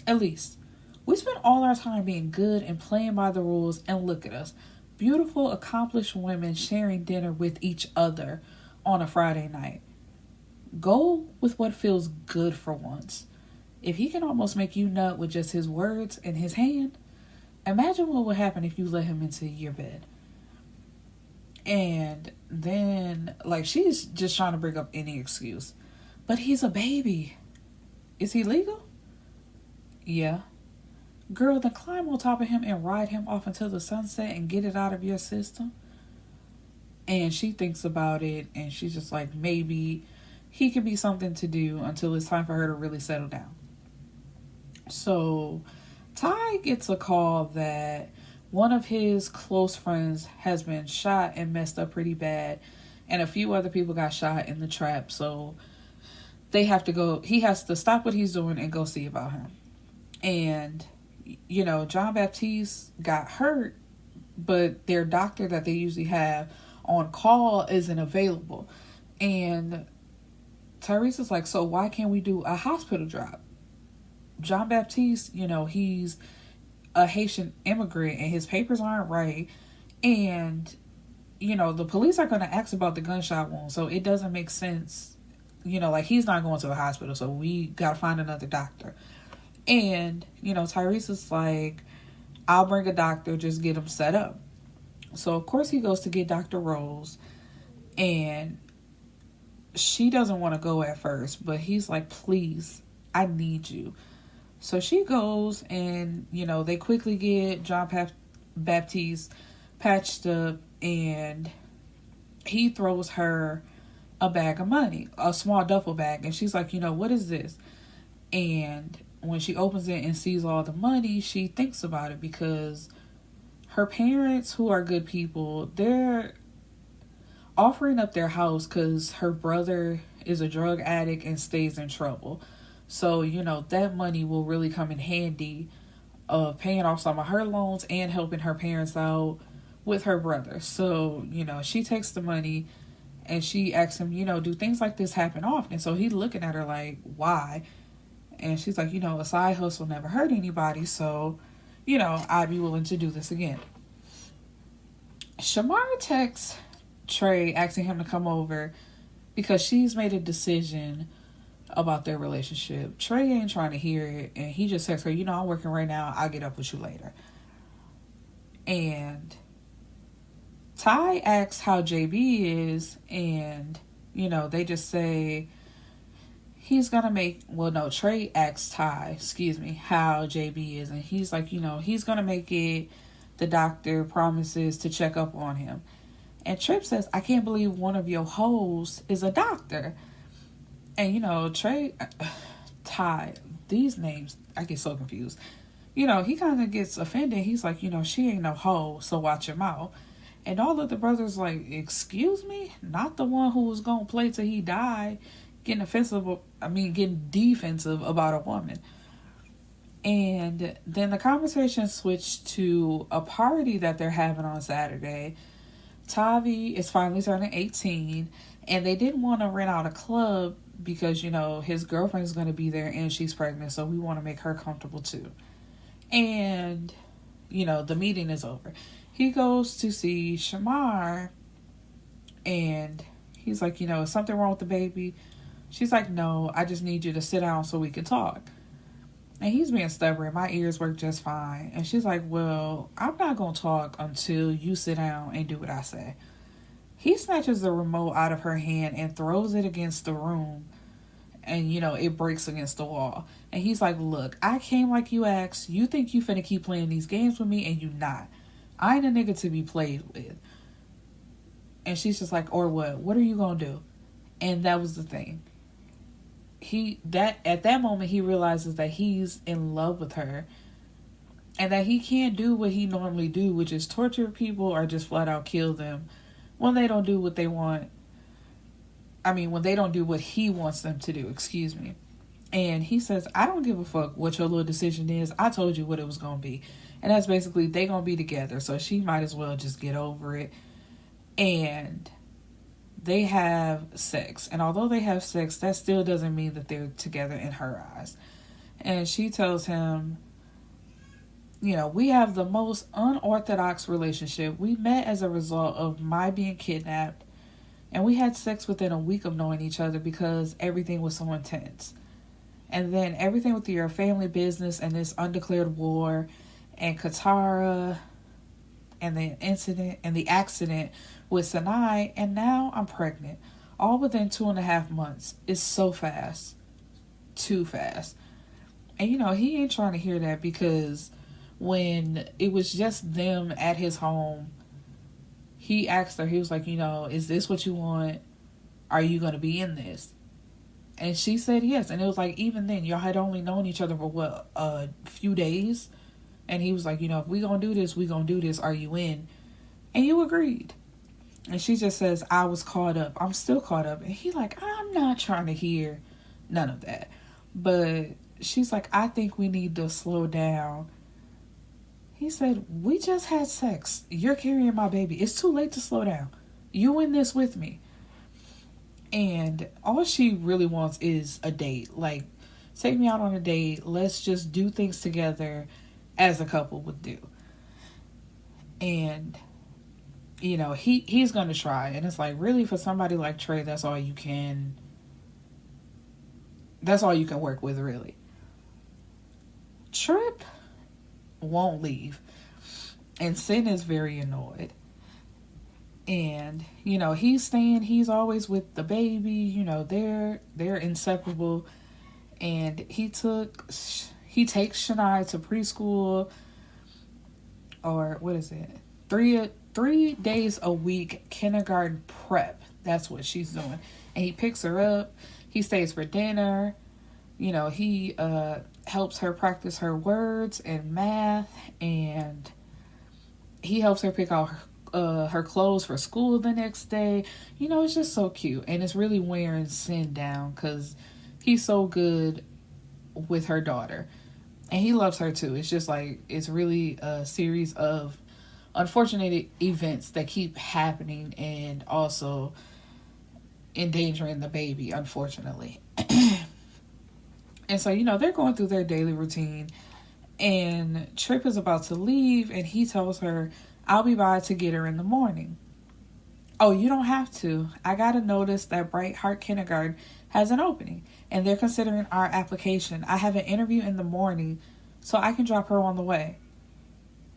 At least. We spent all our time being good and playing by the rules, and look at us. Beautiful, accomplished women sharing dinner with each other on a Friday night. Go with what feels good for once. If he can almost make you nut with just his words and his hand, imagine what would happen if you let him into your bed. And then, like, she's just trying to bring up any excuse. But he's a baby. Is he legal? Yeah. Girl, then climb on top of him and ride him off into the sunset and get it out of your system. And she thinks about it, and she's just like, maybe he could be something to do until it's time for her to really settle down. So Ty gets a call that one of his close friends has been shot and messed up pretty bad, and a few other people got shot in the trap. So they have to go, he has to stop what he's doing and go see about him. And, you know, John Baptiste got hurt, but their doctor that they usually have on call isn't available. And Tyrese is like, so why can't we do a hospital drop? John Baptiste, you know, he's a Haitian immigrant and his papers aren't right. And, you know, the police are going to ask about the gunshot wound. So it doesn't make sense. You know, like, he's not going to the hospital. So we got to find another doctor. And, you know, Tyrese is like, I'll bring a doctor, just get him set up. So, of course, he goes to get Dr. Rose. And she doesn't want to go at first. But he's like, please, I need you. So she goes and, you know, they quickly get John Baptiste patched up. And he throws her a bag of money, a small duffel bag. And she's like, you know, what is this? And when she opens it and sees all the money, she thinks about it because her parents, who are good people, they're offering up their house because her brother is a drug addict and stays in trouble. So, you know, that money will really come in handy of paying off some of her loans and helping her parents out with her brother. So, you know, she takes the money and she asks him, you know, do things like this happen often? So he's looking at her like, why? And she's like, you know, a side hustle never hurt anybody. So, you know, I'd be willing to do this again. Shamar texts Trey asking him to come over because she's made a decision about their relationship. Trey ain't trying to hear it. And he just texts her, you know, I'm working right now. I'll get up with you later. And Ty asks how JB is. And, you know, they just say he's gonna make, well, no, Trey asks Ty, how JB is. And he's like, you know, he's gonna make it. The doctor promises to check up on him. And Tripp says, I can't believe one of your hoes is a doctor. And, you know, Ty, these names, I get so confused. You know, he kind of gets offended. He's like, you know, she ain't no hoe, so watch your mouth. And all of the brothers like, excuse me? Not the one who was going to play till he died, getting defensive about a woman. And then the conversation switched to a party that they're having on Saturday. Tavi is finally turning 18, and they didn't want to rent out a club because, you know, his girlfriend is going to be there and she's pregnant, so we want to make her comfortable too. And, you know, the meeting is over. He goes to see Shamar, and he's like, you know, is something wrong with the baby? She's like, no, I just need you to sit down so we can talk. And he's being stubborn. My ears work just fine. And she's like, well, I'm not going to talk until you sit down and do what I say. He snatches the remote out of her hand and throws it against the room. And, it breaks against the wall. And he's like, look, I came like you asked. You think you finna keep playing these games with me, and you not. I ain't a nigga to be played with. And she's just like, or what? What are you gonna do? And that was the thing. At that moment, he realizes that he's in love with her. And that he can't do what he normally do, which is torture people or just flat out kill them when they don't do what they want. When they don't do what he wants them to do, excuse me. And he says, I don't give a fuck what your little decision is. I told you what it was going to be. And that's basically, they going to be together. So she might as well just get over it. And they have sex. And although they have sex, that still doesn't mean that they're together in her eyes. And she tells him, we have the most unorthodox relationship. We met as a result of my being kidnapped. And we had sex within a week of knowing each other because everything was so intense. And then everything with your family business and this undeclared war and Katara and the incident and the accident with Sanai. And now I'm pregnant. All within 2.5 months. It's so fast. Too fast. And he ain't trying to hear that, because when it was just them at his home, he asked her, he was like, is this what you want? Are you going to be in this? And she said yes. And it was like, even then, y'all had only known each other for a few days? And he was like, if we going to do this, we going to do this. Are you in? And you agreed. And she just says, I was caught up. I'm still caught up. And he like, I'm not trying to hear none of that. But she's like, I think we need to slow down. He said, we just had sex. You're carrying my baby. It's too late to slow down. You in this with me. And all she really wants is a date. Like, take me out on a date. Let's just do things together as a couple would do. And, he's going to try. And it's like, really, for somebody like Trey, that's all you can work with, really. Trip won't leave, and Sin is very annoyed. And he's always with the baby. They're inseparable. And he takes Shania to preschool, or what is it, 3 days a week kindergarten prep. That's what she's doing. And he picks her up. He stays for dinner. He helps her practice her words and math, and he helps her pick out her clothes for school the next day. It's just so cute, and it's really wearing Sin down because he's so good with her daughter, and he loves her too. It's just like, it's really a series of unfortunate events that keep happening and also endangering the baby, unfortunately. And so, they're going through their daily routine, and Trip is about to leave, and he tells her, I'll be by to get her in the morning. Oh, you don't have to. I got a notice that Bright Heart Kindergarten has an opening, and they're considering our application. I have an interview in the morning, so I can drop her on the way.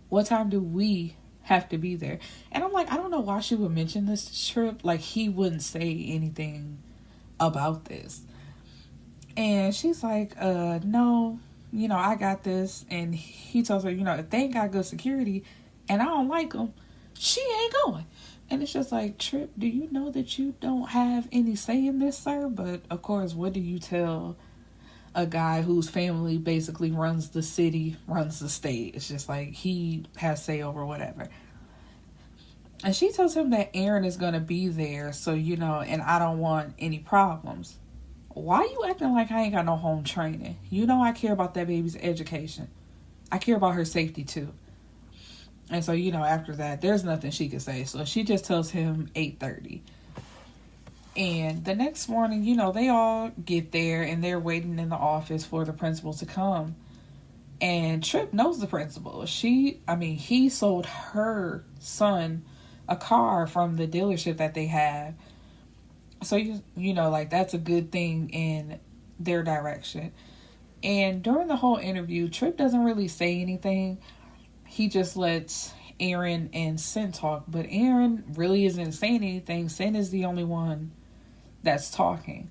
What time do we have to be there? And I'm like, I don't know why she would mention this trip. Like, he wouldn't say anything about this. And she's like, no, I got this. And he tells her, if they ain't got good security and I don't like them, she ain't going. And it's just like, Trip, do you know that you don't have any say in this, sir? But of course, what do you tell a guy whose family basically runs the city, runs the state? It's just like, he has say over whatever. And she tells him that Aaron is going to be there, so, and I don't want any problems. Why you acting like I ain't got no home training? I care about that baby's education. I care about her safety too. And so, after that, there's nothing she can say. So she just tells him 8:30. And the next morning, they all get there and they're waiting in the office for the principal to come. And Trip knows the principal. He sold her son a car from the dealership that they have. So, that's a good thing in their direction. And during the whole interview, Tripp doesn't really say anything. He just lets Aaron and Sin talk. But Aaron really isn't saying anything. Sin is the only one that's talking.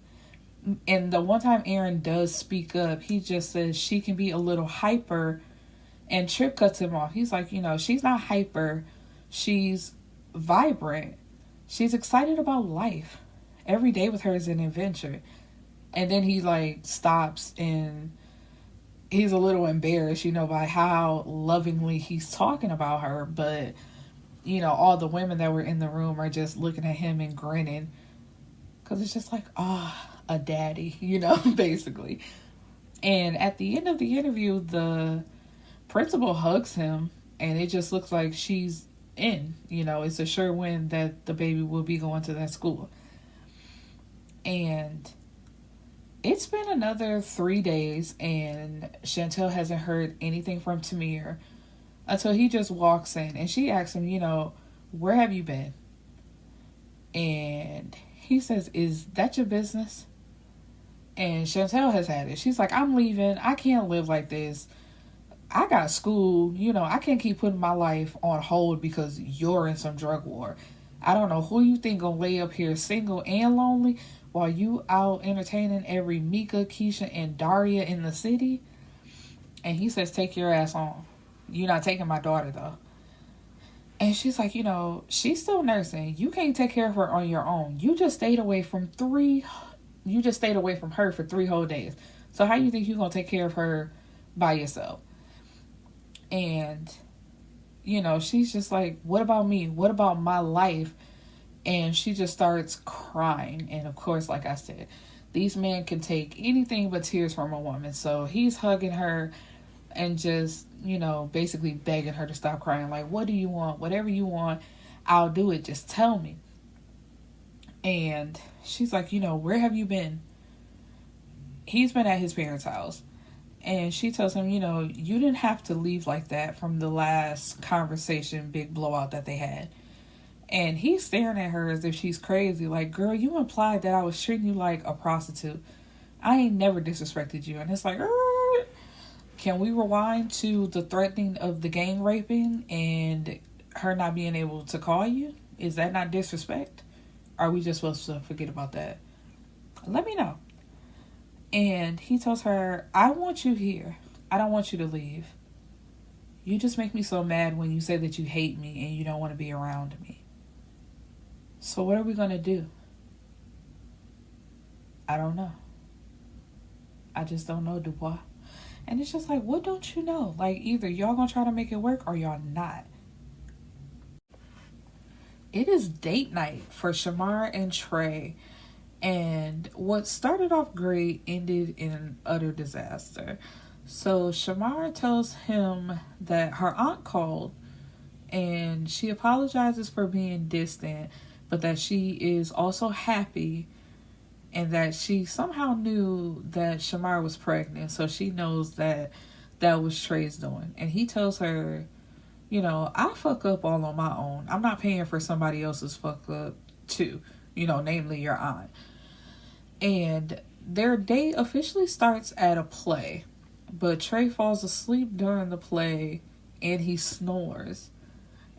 And the one time Aaron does speak up, he just says she can be a little hyper. And Tripp cuts him off. He's like, she's not hyper. She's vibrant. She's excited about life. Every day with her is an adventure. And then he stops and he's a little embarrassed, by how lovingly he's talking about her. But, all the women that were in the room are just looking at him and grinning. Because it's just a daddy, basically. And at the end of the interview, the principal hugs him. And it just looks like she's in. It's a sure win that the baby will be going to that school. And it's been another 3 days, and Chantel hasn't heard anything from Tamir until he just walks in. And she asks him, where have you been? And he says, is that your business? And Chantel has had it. She's like, I'm leaving. I can't live like this. I got school. I can't keep putting my life on hold because you're in some drug war. I don't know who you think gonna lay up here single and lonely while you out entertaining every Mika, Keisha, and Daria in the city. And he says, take your ass on. You're not taking my daughter, though. And she's like, she's still nursing. You can't take care of her on your own. You just stayed away from her for 3 whole days. So how you think you're going to take care of her by yourself? And, she's just like, what about me? What about my life? And she just starts crying. And of course, like I said, these men can take anything but tears from a woman. So he's hugging her and just, basically begging her to stop crying. Like, what do you want? Whatever you want, I'll do it. Just tell me. And she's like, where have you been? He's been at his parents' house. And she tells him, you didn't have to leave like that from the last conversation, big blowout that they had. And he's staring at her as if she's crazy. Like, girl, you implied that I was treating you like a prostitute. I ain't never disrespected you. And it's like, can we rewind to the threatening of the gang raping and her not being able to call you? Is that not disrespect? Are we just supposed to forget about that? Let me know. And he tells her, I want you here. I don't want you to leave. You just make me so mad when you say that you hate me and you don't want to be around me. So what are we going to do? I don't know. I just don't know, Dubois. And it's just like, what don't you know? Like, either y'all going to try to make it work or y'all not. It is date night for Shamar and Trey. And what started off great ended in an utter disaster. So Shamar tells him that her aunt called and she apologizes for being distant, but that she is also happy and that she somehow knew that Shamar was pregnant. So she knows that that was Trey's doing. And he tells her, I fuck up all on my own. I'm not paying for somebody else's fuck up too, namely your aunt. And their date officially starts at a play, but Trey falls asleep during the play and he snores.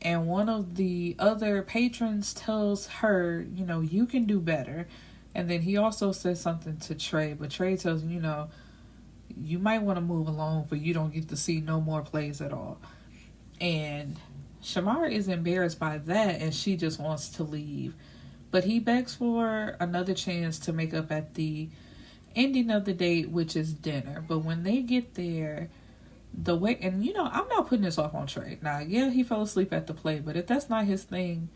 And one of the other patrons tells her, you can do better. And then he also says something to Trey, but Trey tells him, you might want to move along, but you don't get to see no more plays at all. And Shamar is embarrassed by that, and she just wants to leave. But he begs for another chance to make up at the ending of the date, which is dinner. But when they get there, the way, and I'm not putting this off on Trey. Now, yeah, he fell asleep at the play, but if that's not his thing,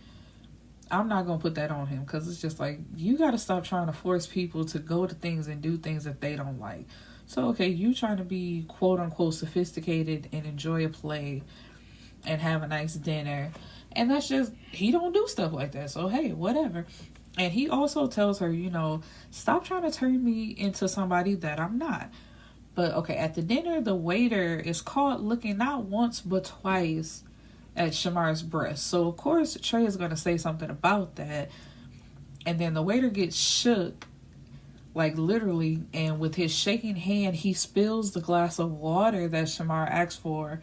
I'm not going to put that on him, because it's just like, you got to stop trying to force people to go to things and do things that they don't like. So, okay, you trying to be quote unquote sophisticated and enjoy a play and have a nice dinner. And that's just, he don't do stuff like that. So, hey, whatever. And he also tells her, stop trying to turn me into somebody that I'm not. But, okay, at the dinner, the waiter is caught looking not once but twice at Shamar's breast. So, of course, Trey is going to say something about that. And then the waiter gets shook like literally, and with his shaking hand, he spills the glass of water that Shamar asked for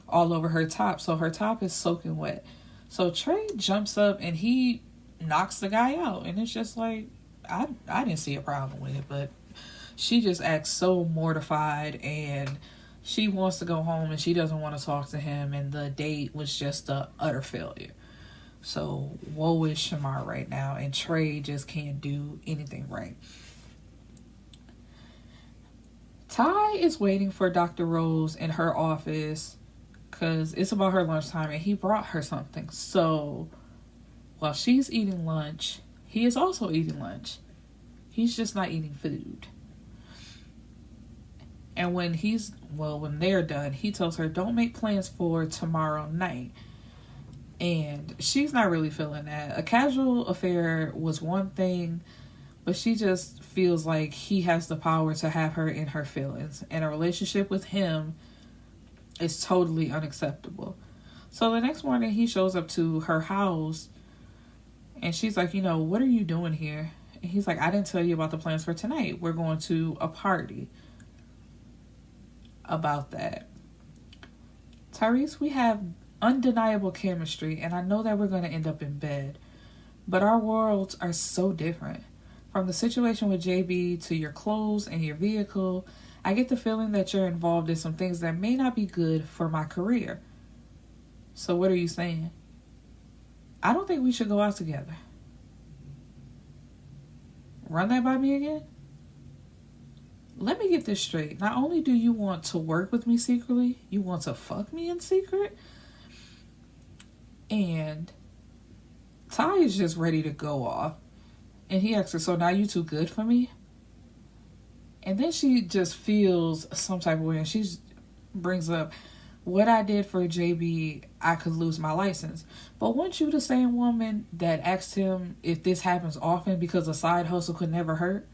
all over her top. So her top is soaking wet. So Trey jumps up and he knocks the guy out. And it's just like, I didn't see a problem with it, but she just acts so mortified and she wants to go home and she doesn't want to talk to him, and the date was just a utter failure. So woe is Shamar right now, and Trey just can't do anything right. Ty is waiting for Dr. Rose in her office because it's about her lunchtime and he brought her something. So while she's eating lunch, he is also eating lunch. He's just not eating food. And when they're done, he tells her, don't make plans for tomorrow night. And she's not really feeling that. A casual affair was one thing, but she just feels like he has the power to have her in her feelings. And a relationship with him is totally unacceptable. So the next morning, he shows up to her house, and she's like, what are you doing here? And he's like, I didn't tell you about the plans for tonight. We're going to a party. About that, Tyrese, we have undeniable chemistry, and I know that we're going to end up in bed, but our worlds are so different. From the situation with JB to your clothes and your vehicle, I get the feeling that you're involved in some things that may not be good for my career. So what are you saying? I don't think we should go out together. Run that by me again? Let me get this straight. Not only do you want to work with me secretly, you want to fuck me in secret? And Ty is just ready to go off. And he asks her, so now you too good for me? And then she just feels some type of way. And she brings up, what I did for JB, I could lose my license. But weren't you the same woman that asked him if this happens often because a side hustle could never hurt?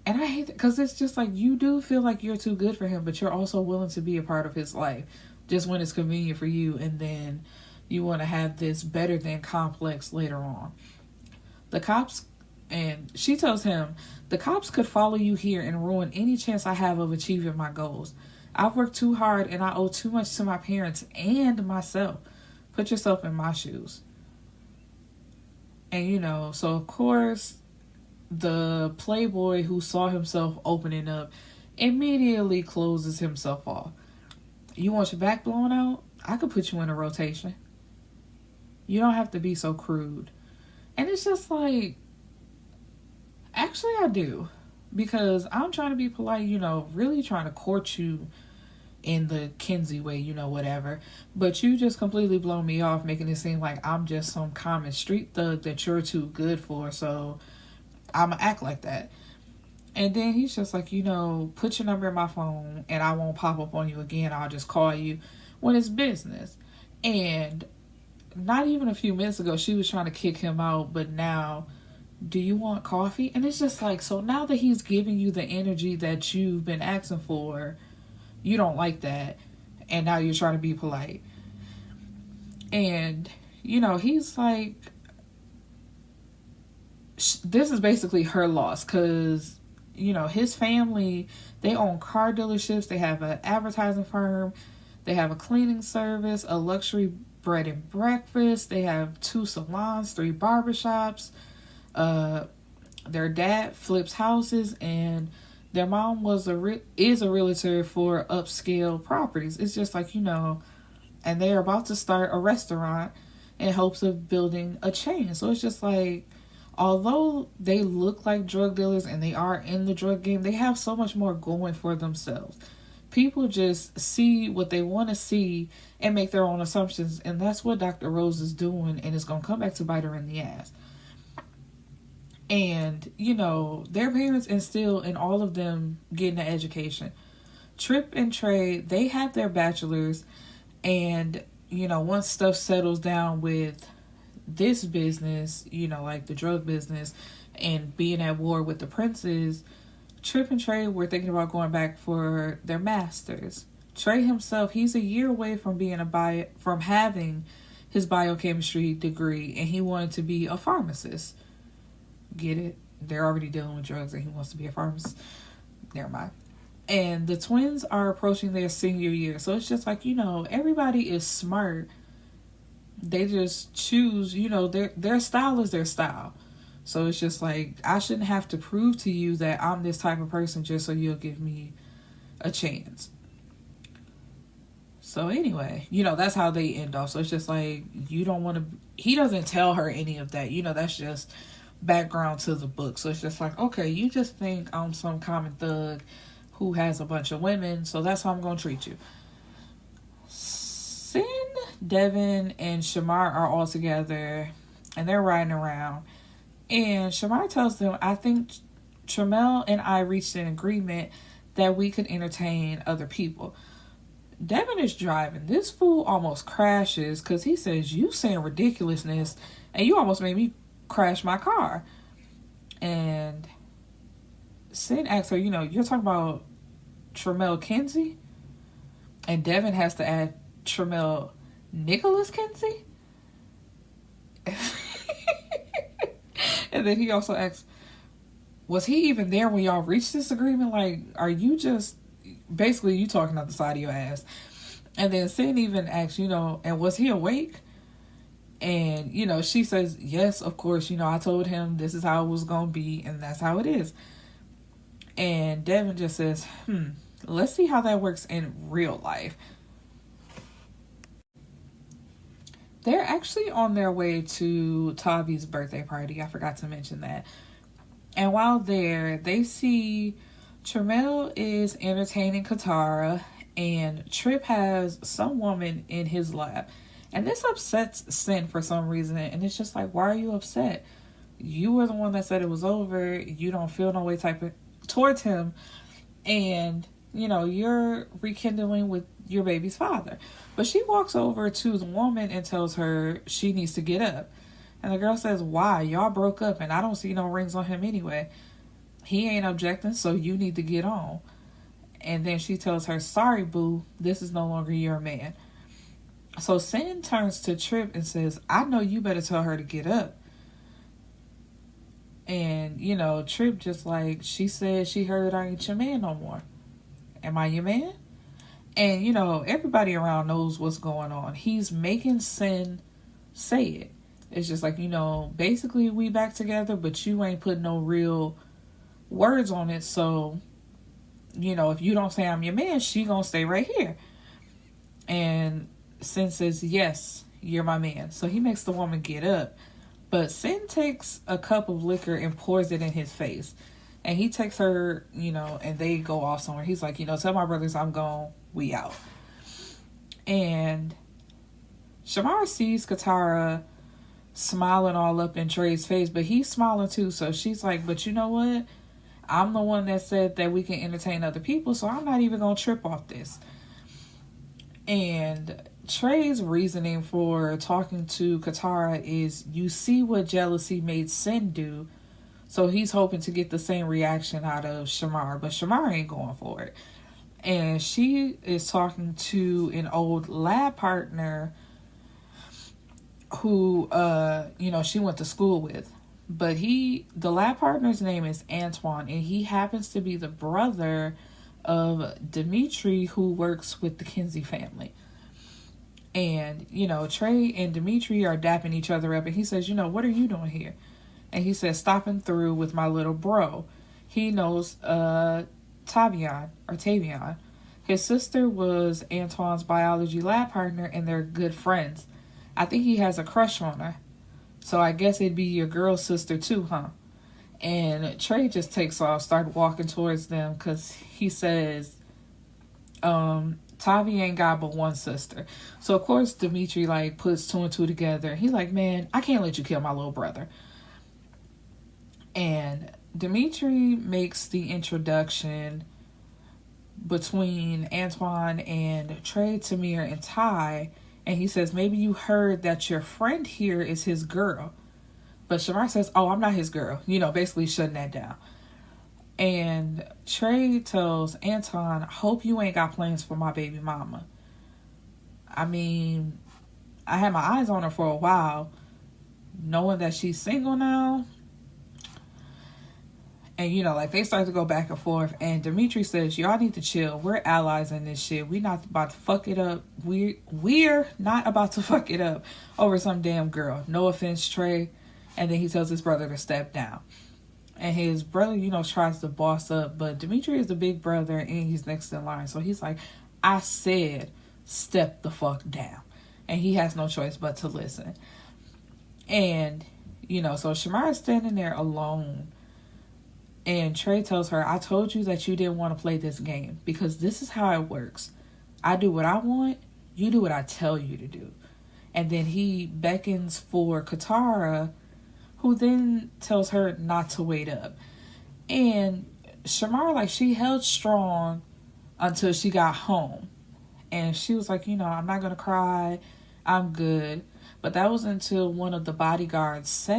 And I hate that because it's just like, you do feel like you're too good for him, but you're also willing to be a part of his life just when it's convenient for you. And then you want to have this better than complex later on. The cops, and she tells him, the cops could follow you here and ruin any chance I have of achieving my goals. I've worked too hard and I owe too much to my parents and myself. Put yourself in my shoes. And so of course, the playboy who saw himself opening up immediately closes himself off. You want your back blown out? I could put you in a rotation. You don't have to be so crude. And it's just like, actually I do. Because I'm trying to be polite, really trying to court you in the Kinsey way, whatever. But you just completely blow me off, making it seem like I'm just some common street thug that you're too good for. So I'ma act like that. And then he's just like, put your number in my phone and I won't pop up on you again. I'll just call you when it's business. And not even a few minutes ago, she was trying to kick him out, but now, do you want coffee? And it's just like, so now that he's giving you the energy that you've been asking for, you don't like that. And now you're trying to be polite. And, he's like, this is basically her loss because, his family, they own car dealerships, they have an advertising firm, they have a cleaning service, a luxury bread and breakfast, they have 2 salons, 3 barbershops, their dad flips houses, and their mom is a realtor for upscale properties. It's just like, and they're about to start a restaurant in hopes of building a chain. So it's just like, although they look like drug dealers and they are in the drug game, they have so much more going for themselves. People just see what they want to see and make their own assumptions. And that's what Dr. Rose is doing. And it's going to come back to bite her in the ass. And, their parents instill in all of them getting an education. Tripp and Trey, they have their bachelors. And, once stuff settles down with this business, like the drug business and being at war with the princes, Tripp and Trey were thinking about going back for their masters. Trey himself, he's a year away from from having his biochemistry degree, and he wanted to be a pharmacist. Get it? they're already dealing with drugs and he wants to be a pharmacist. Never mind. And the twins are approaching their senior year. So it's just like, everybody is smart. They just choose, their style is their style. So it's just like, I shouldn't have to prove to you that I'm this type of person just so you'll give me a chance. So anyway, that's how they end off. So it's just like, you don't want to, he doesn't tell her any of that. That's just background to the book. So it's just like, okay, you just think I'm some common thug who has a bunch of women, so that's how I'm going to treat you. Sin, Devin, and Shamar are all together, and they're riding around. And Shamar tells them, I think Tramel and I reached an agreement that we could entertain other people. Devin is driving. This fool almost crashes because he says, you saying ridiculousness, and you almost made me crash my car. And Sin asks her, you're talking about Tramel Kinsey? And Devin has to add Tramel Nicholas Kinsey? And then he also asks, was he even there when y'all reached this agreement? Like, are you just, basically you talking out the side of your ass? And then Sin even asks, and was he awake? And, she says, yes, of course, I told him this is how it was going to be, and that's how it is. And Devin just says, let's see how that works in real life. They're actually on their way to Tavi's birthday party. I forgot to mention that. And while there, they see Tramel is entertaining Katara, and Trip has some woman in his lap. And this upsets Sin for some reason. And it's just like, why are you upset? You were the one that said it was over. You don't feel no way towards him. And, you're rekindling with your baby's father. But she walks over to the woman and tells her she needs to get up. And the girl says, why? Y'all broke up and I don't see no rings on him anyway. He ain't objecting, so you need to get on. And then she tells her, sorry, boo, this is no longer your man. So Sin turns to Trip and says, I know you better tell her to get up. And, Trip just like, she said she heard I ain't your man no more. Am I your man? And, everybody around knows what's going on. He's making Sin say it. It's just like, basically we back together, but you ain't putting no real words on it. So, if you don't say I'm your man, she gonna stay right here. And Sin says, yes, you're my man. So he makes the woman get up. But Sin takes a cup of liquor and pours it in his face. And he takes her, and they go off somewhere. He's like, tell my brothers I'm gone. We out. And Shamar sees Katara smiling all up in Trey's face, but he's smiling too. So she's like, but you know what? I'm the one that said that we can entertain other people, so I'm not even going to trip off this. And Trey's reasoning for talking to Katara is, you see what jealousy made Sin do, so he's hoping to get the same reaction out of Shamar, but Shamar ain't going for it. And she is talking to an old lab partner who, she went to school with. But the lab partner's name is Antoine, and he happens to be the brother of Dimitri, who works with the Kinsey family. And, Trey and Dimitri are dapping each other up, and he says, what are you doing here? And he says, stopping through with my little bro. He knows Tavion. His sister was Antoine's biology lab partner, and they're good friends. I think he has a crush on her. So I guess it'd be your girl sister too, huh? And Trey just takes off, started walking towards them, because he says, Tavi ain't got but one sister. So of course Dimitri puts two and two together. He's like, man, I can't let you kill my little brother. And Dimitri makes the introduction between Antoine and Trey, Tamir, and Ty. And he says, maybe you heard that your friend here is his girl. But Shamar says, oh, I'm not his girl. Basically shutting that down. And Trey tells Anton, hope you ain't got plans for my baby mama. I mean, I had my eyes on her for a while. Knowing that she's single now, And, like, they start to go back and forth. And Dimitri says, y'all need to chill. We're allies in this shit. We not about to fuck it up. We're not about to fuck it up over some damn girl. No offense, Trey. And then he tells his brother to step down. And his brother, tries to boss up. But Dimitri is the big brother and he's next in line. So he's like, I said, step the fuck down. And he has no choice but to listen. And, so Shamara's standing there alone. And Trey tells her, I told you that you didn't want to play this game. Because this is how it works. I do what I want. You do what I tell you to do. And then he beckons for Katara, who then tells her not to wait up. And Shamara, like, she held strong until she got home. And she was like, I'm not going to cry. I'm good. But that was until one of the bodyguards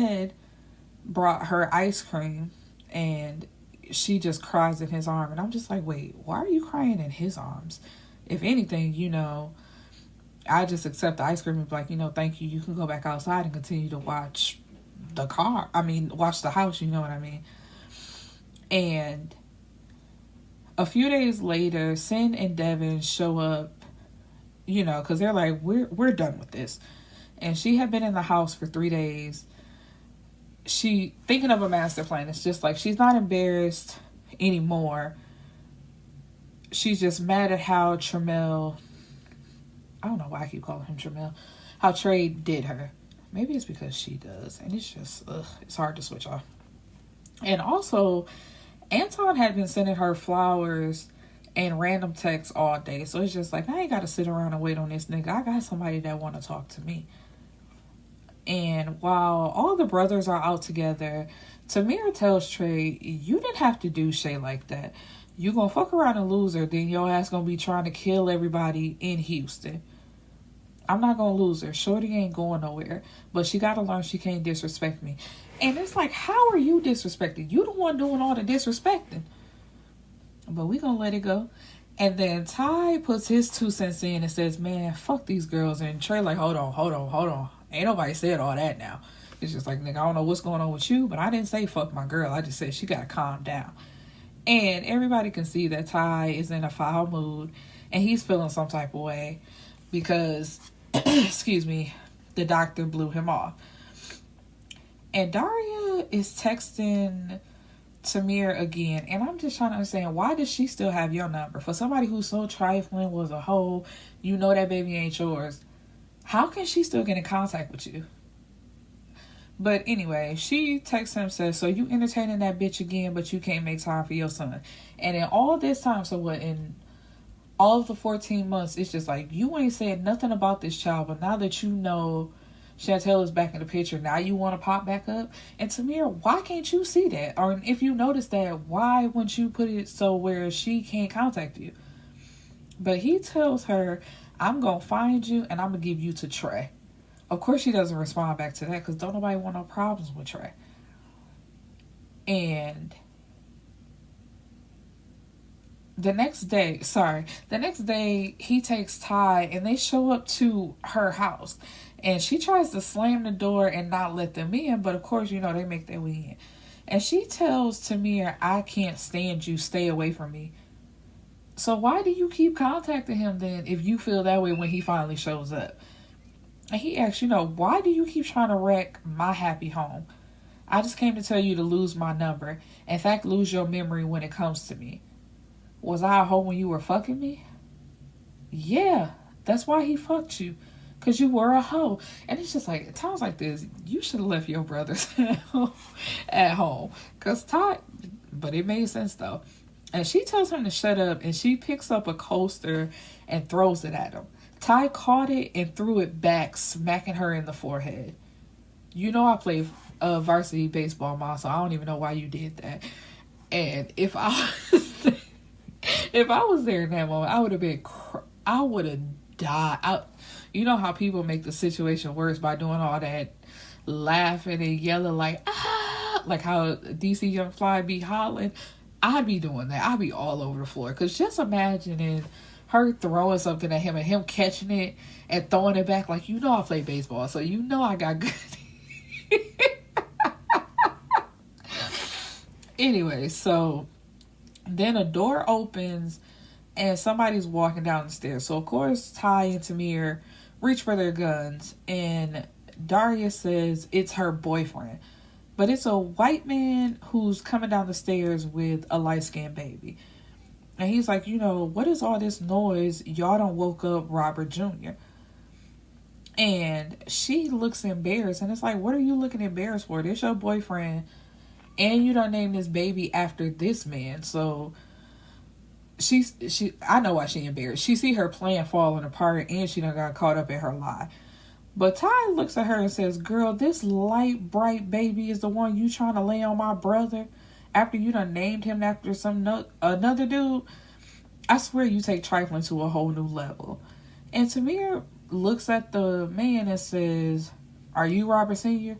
brought her ice cream. And she just cries in his arm. And I'm just like, wait, why are you crying in his arms? If anything, I just accept the ice cream and be like, thank you. You can go back outside and continue to watch watch the house, you know what I mean? And a few days later, Sin and Devin show up, because they're like, we're done with this. And she had been in the house for 3 days. She thinking of a master plan. It's just like she's not embarrassed anymore. She's just mad at how Tramiel, I don't know why I keep calling him Tramiel, how Trey did her. Maybe it's because she does. And it's just, it's hard to switch off. And also, Anton had been sending her flowers and random texts all day. So it's just like, I ain't got to sit around and wait on this nigga. I got somebody that want to talk to me. And while all the brothers are out together, Tamir tells Trey, you didn't have to do Shay like that. You gonna fuck around and lose her, then your ass gonna be trying to kill everybody in Houston. I'm not gonna lose her. Shorty ain't going nowhere. But she gotta learn she can't disrespect me. And it's like, how are you disrespecting? You the one doing all the disrespecting. But we gonna let it go. And then Ty puts his 2 cents in and says, man, fuck these girls. And Trey like, hold on. Ain't nobody said all that now. It's just like, nigga, I don't know what's going on with you, but I didn't say fuck my girl. I just said she gotta calm down. And everybody can see that Ty is in a foul mood. And he's feeling some type of way. Because, excuse me, the doctor blew him off. And Daria is texting Tamir again. And I'm just trying to understand, why does she still have your number? For somebody who's so trifling, was a hoe, that baby ain't yours. How can she still get in contact with you? But anyway, she texts him, says, so you entertaining that bitch again, but you can't make time for your son. And in all this time, so what, in all of the 14 months, it's just like, you ain't said nothing about this child, but now that you know Chantel is back in the picture, now you want to pop back up? And Tamir, why can't you see that? Or if you notice that, why wouldn't you put it so where she can't contact you? But he tells her, I'm going to find you and I'm going to give you to Trey. Of course she doesn't respond back to that because don't nobody want no problems with Trey. And the next day he takes Ty and they show up to her house. And she tries to slam the door and not let them in. But of course, they make their way in. And she tells Tamir, I can't stand you. Stay away from me. So why do you keep contacting him then if you feel that way when he finally shows up? And he asks, why do you keep trying to wreck my happy home? I just came to tell you to lose my number. In fact, lose your memory when it comes to me. Was I a hoe when you were fucking me? Yeah, that's why he fucked you. Because you were a hoe. And it's just like, at times like this, you should have left your brothers at home. But it made sense though. And she tells him to shut up, and she picks up a coaster and throws it at him. Ty caught it and threw it back, smacking her in the forehead. I play varsity baseball, Mom, so I don't even know why you did that. And if I was there in that moment, I would have died. You know how people make the situation worse by doing all that laughing and yelling like, ah, like how DC Young Fly be hollering. I'd be doing that. I'd be all over the floor. Because just imagining her throwing something at him and him catching it and throwing it back. Like, I play baseball. So I got good. Anyway, so then a door opens and somebody's walking down the stairs. So of course Ty and Tamir reach for their guns, and Daria says it's her boyfriend. But it's a white man who's coming down the stairs with a light-skinned baby. And he's like, what is all this noise? Y'all done woke up Robert Jr. And she looks embarrassed. And it's like, what are you looking embarrassed for? This your boyfriend. And you done named this baby after this man. So I know why she embarrassed. She see her plan falling apart, and she done got caught up in her lie. But Ty looks at her and says, girl, this light, bright baby is the one you trying to lay on my brother after you done named him after another dude. I swear you take trifling to a whole new level. And Tamir looks at the man and says, are you Robert Sr.?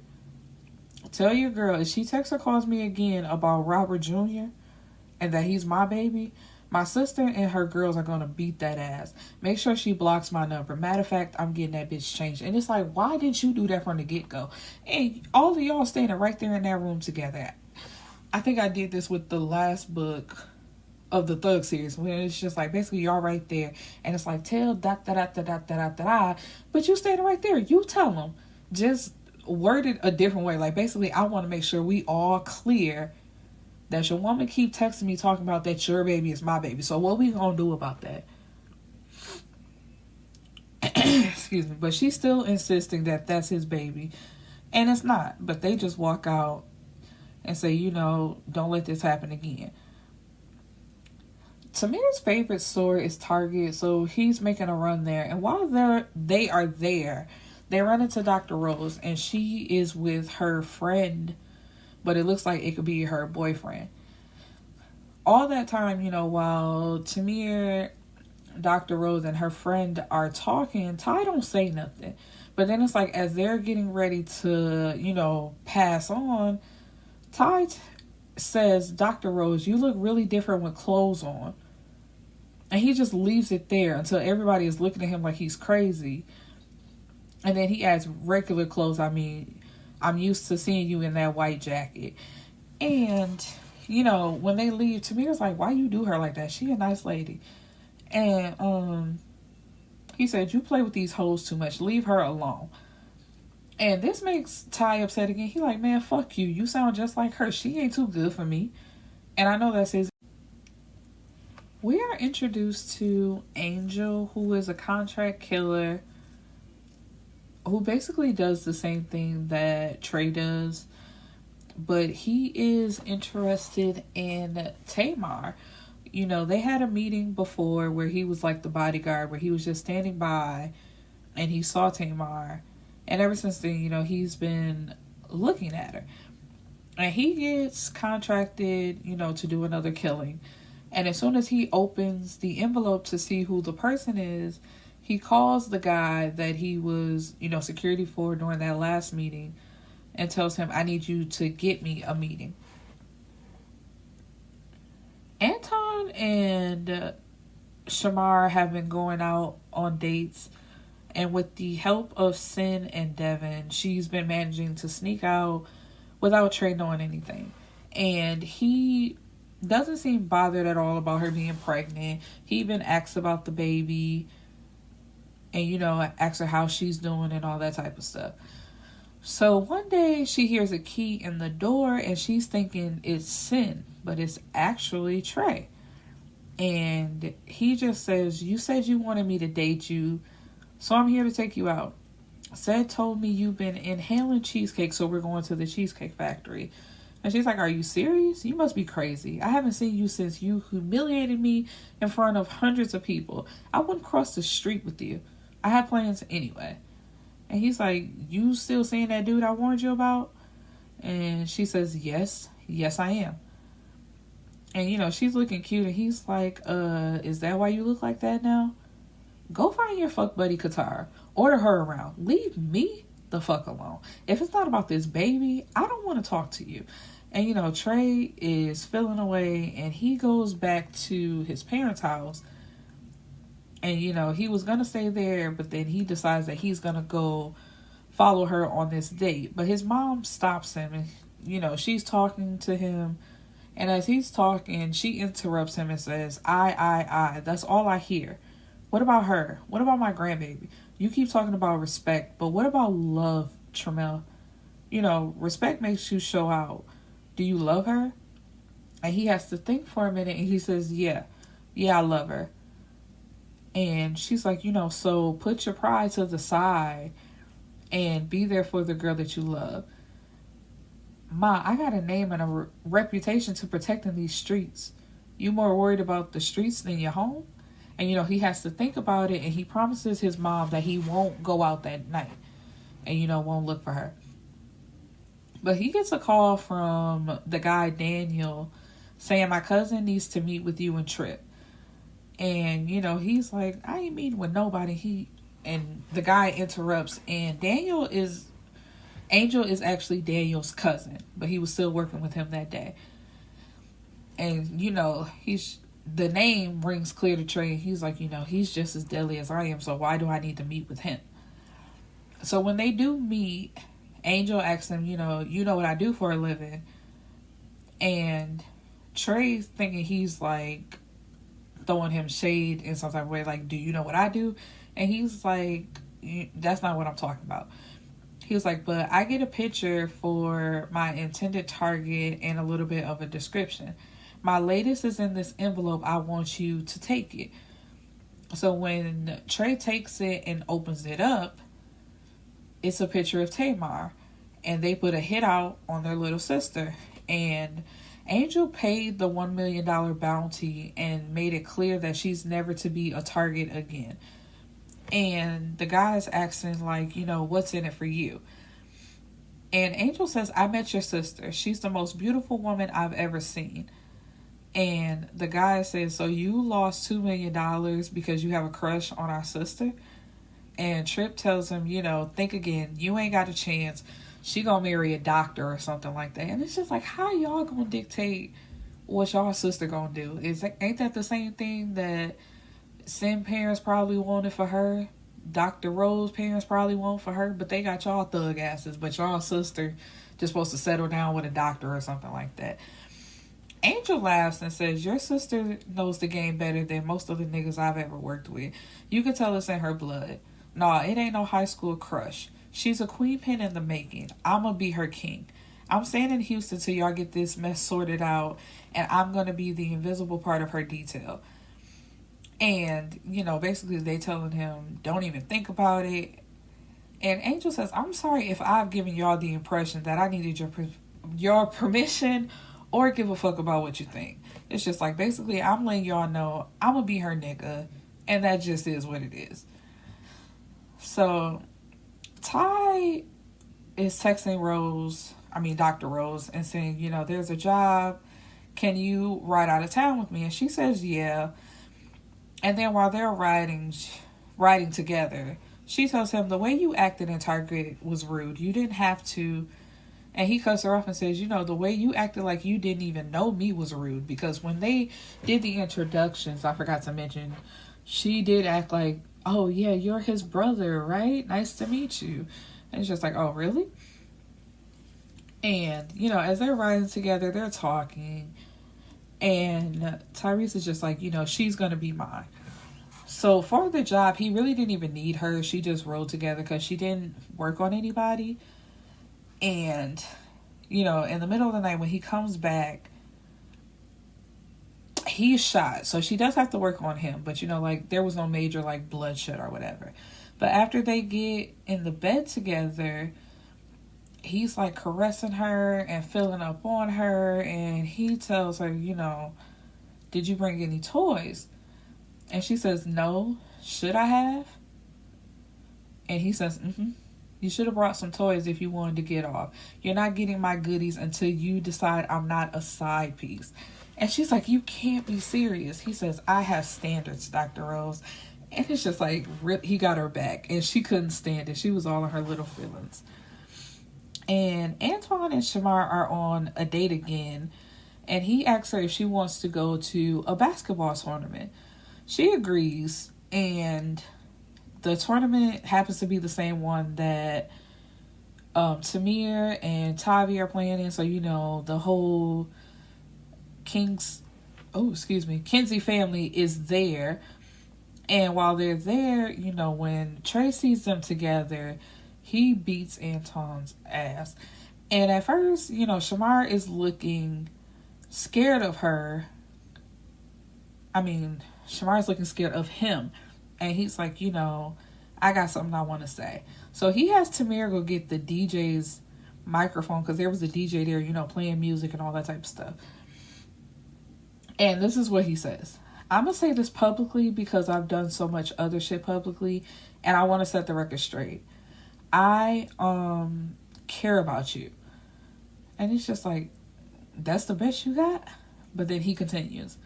Tell your girl, if she texts or calls me again about Robert Jr. and that he's my baby, my sister and her girls are going to beat that ass. Make sure she blocks my number. Matter of fact, I'm getting that bitch changed. And it's like, why didn't you do that from the get-go? And all of y'all standing right there in that room together. I think I did this with the last book of the Thug series, when it's just like, basically, y'all right there. And it's like, tell da-da-da-da-da-da-da-da. But you standing right there. You tell them. Just word it a different way. Like, basically, I want to make sure we all clear that your woman keep texting me talking about that your baby is my baby. So what we gonna do about that? Excuse me. But she's still insisting that that's his baby. And it's not. But they just walk out and say, don't let this happen again. Tamir's favorite store is Target. So he's making a run there. And while they are there, they run into Dr. Rose. And she is with her friend, but it looks like it could be her boyfriend. All that time, while Tamir, Dr. Rose, and her friend are talking, Ty don't say nothing. But then it's like, as they're getting ready to, pass on, Ty says, Dr. Rose, you look really different with clothes on. And he just leaves it there until everybody is looking at him like he's crazy. And then he adds regular clothes. I mean, I'm used to seeing you in that white jacket. And, when they leave, Tamir's like, why you do her like that? She a nice lady. And he said, you play with these hoes too much. Leave her alone. And this makes Ty upset again. He like, man, fuck you. You sound just like her. She ain't too good for me. And I know that's his. We are introduced to Angel, who is a contract killer, who basically does the same thing that Trey does, but he is interested in Tamar. They had a meeting before where he was like the bodyguard, where he was just standing by and he saw Tamar. And ever since then, he's been looking at her. And he gets contracted, to do another killing. And as soon as he opens the envelope to see who the person is, he calls the guy that he was, security for during that last meeting and tells him, I need you to get me a meeting. Anton and Shamar have been going out on dates, and with the help of Sin and Devin, she's been managing to sneak out without Trey knowing anything. And he doesn't seem bothered at all about her being pregnant. He even asks about the baby and, asks her how she's doing and all that type of stuff. So one day she hears a key in the door and she's thinking it's Sin, but it's actually Trey. And he just says, you said you wanted me to date you, so I'm here to take you out. Said told me you've been inhaling cheesecake, so we're going to the Cheesecake Factory. And she's like, are you serious? You must be crazy. I haven't seen you since you humiliated me in front of hundreds of people. I wouldn't cross the street with you. I had plans anyway. And he's like, you still seeing that dude I warned you about? And she says, yes, I am. And, she's looking cute. And he's like, is that why you look like that now? Go find your fuck buddy Qatar. Order her around. Leave me the fuck alone. If it's not about this baby, I don't want to talk to you. And, Trey is feeling away. And he goes back to his parents' house. And, he was going to stay there. But then he decides that he's going to go follow her on this date. But his mom stops him. And, she's talking to him. And as he's talking, she interrupts him and says, I. That's all I hear. What about her? What about my grandbaby? You keep talking about respect, but what about love, Tramiel? You know, respect makes you show out. Do you love her? And he has to think for a minute, and he says, yeah, I love her. And she's like, you know, so put your pride to the side and be there for the girl that you love. Ma, I got a name and a reputation to protect in these streets. You more worried about the streets than your home? And, you know, he has to think about it, and he promises his mom that he won't go out that night and, you know, won't look for her. But he gets a call from the guy, Daniel, saying, my cousin needs to meet with you and Trip. And, you know, he's like, I ain't meeting with nobody. And the guy interrupts, and Angel is actually Daniel's cousin, but he was still working with him that day. And, you know, the name rings clear to Trey. He's like, you know, he's just as deadly as I am, so why do I need to meet with him? So when they do meet, Angel asks him, you know what I do for a living? And Trey's thinking he's like throwing him shade in some type of way, like, do you know what I do? And he's like, that's not what I'm talking about. He was like, but I get a picture for my intended target and a little bit of a description. My latest is in this envelope. I want you to take it. So when Trey takes it and opens it up, it's a picture of Tamar. And they put a hit out on their little sister. And Angel paid the $1 million bounty and made it clear that she's never to be a target again. And the guy's asking, like, you know, what's in it for you? And Angel says, I met your sister. She's the most beautiful woman I've ever seen. And the guy says, so you lost $2 million because you have a crush on our sister? And Trip tells him, you know, think again. You ain't got a chance. She gonna marry a doctor or something like that. And it's just like, how y'all gonna dictate what y'all sister gonna do? Ain't that the same thing that Sim parents probably wanted for her? Dr. Rose parents probably want for her, but they got y'all thug asses, but y'all sister just supposed to settle down with a doctor or something like that. Angel laughs and says, your sister knows the game better than most of the niggas I've ever worked with. You can tell it's in her blood. Nah, it ain't no high school crush. She's a queen pin in the making. I'ma be her king. I'm staying in Houston till y'all get this mess sorted out, and I'm gonna be the invisible part of her detail. And, you know, basically they telling him, don't even think about it. And Angel says, I'm sorry if I've given y'all the impression that I needed your permission or give a fuck about what you think. It's just like, basically, I'm letting y'all know I'm gonna be her nigga, and that just is what it is. So Ty is texting Dr. Rose, and saying, you know, there's a job. Can you ride out of town with me? And she says, yeah. And then while they're riding together, she tells him, the way you acted in Target was rude. You didn't have to. And he cuts her off and says, you know, the way you acted like you didn't even know me was rude. Because when they did the introductions, I forgot to mention, she did act like, oh, yeah, you're his brother, right? Nice to meet you. And it's just like, oh, really? And, you know, as they're riding together, they're talking. And Tyrese is just like, you know, she's going to be mine. So for the job, he really didn't even need her. She just rode together because she didn't work on anybody. And, you know, in the middle of the night when he comes back, he's shot. So she does have to work on him. But, you know, like, there was no major, like, bloodshed or whatever. But after they get in the bed together, he's like caressing her and filling up on her, and he tells her, you know, did you bring any toys? And she says, no. Should I have? And he says, you should have brought some toys if you wanted to get off. You're not getting my goodies until you decide I'm not a side piece. And she's like, you can't be serious. He says, I have standards, Dr. Rose. And it's just like, he got her back, and she couldn't stand it. She was all in her little feelings. And Antoine and Shamar are on a date again, and he asks her if she wants to go to a basketball tournament. She agrees, and the tournament happens to be the same one that Tamir and Tavi are playing in. So, you know, the whole Kinsey family is there. And while they're there, when Trey sees them together, he beats Anton's ass. And at first, Shamar is looking scared of her. Shamar is looking scared of him. And he's like, I got something I want to say. So he has Tamir go get the DJ's microphone, because there was a DJ there, playing music and all that type of stuff. And this is what he says. I'm going to say this publicly because I've done so much other shit publicly, and I want to set the record straight. I care about you. And it's just like, that's the best you got? But then he continues.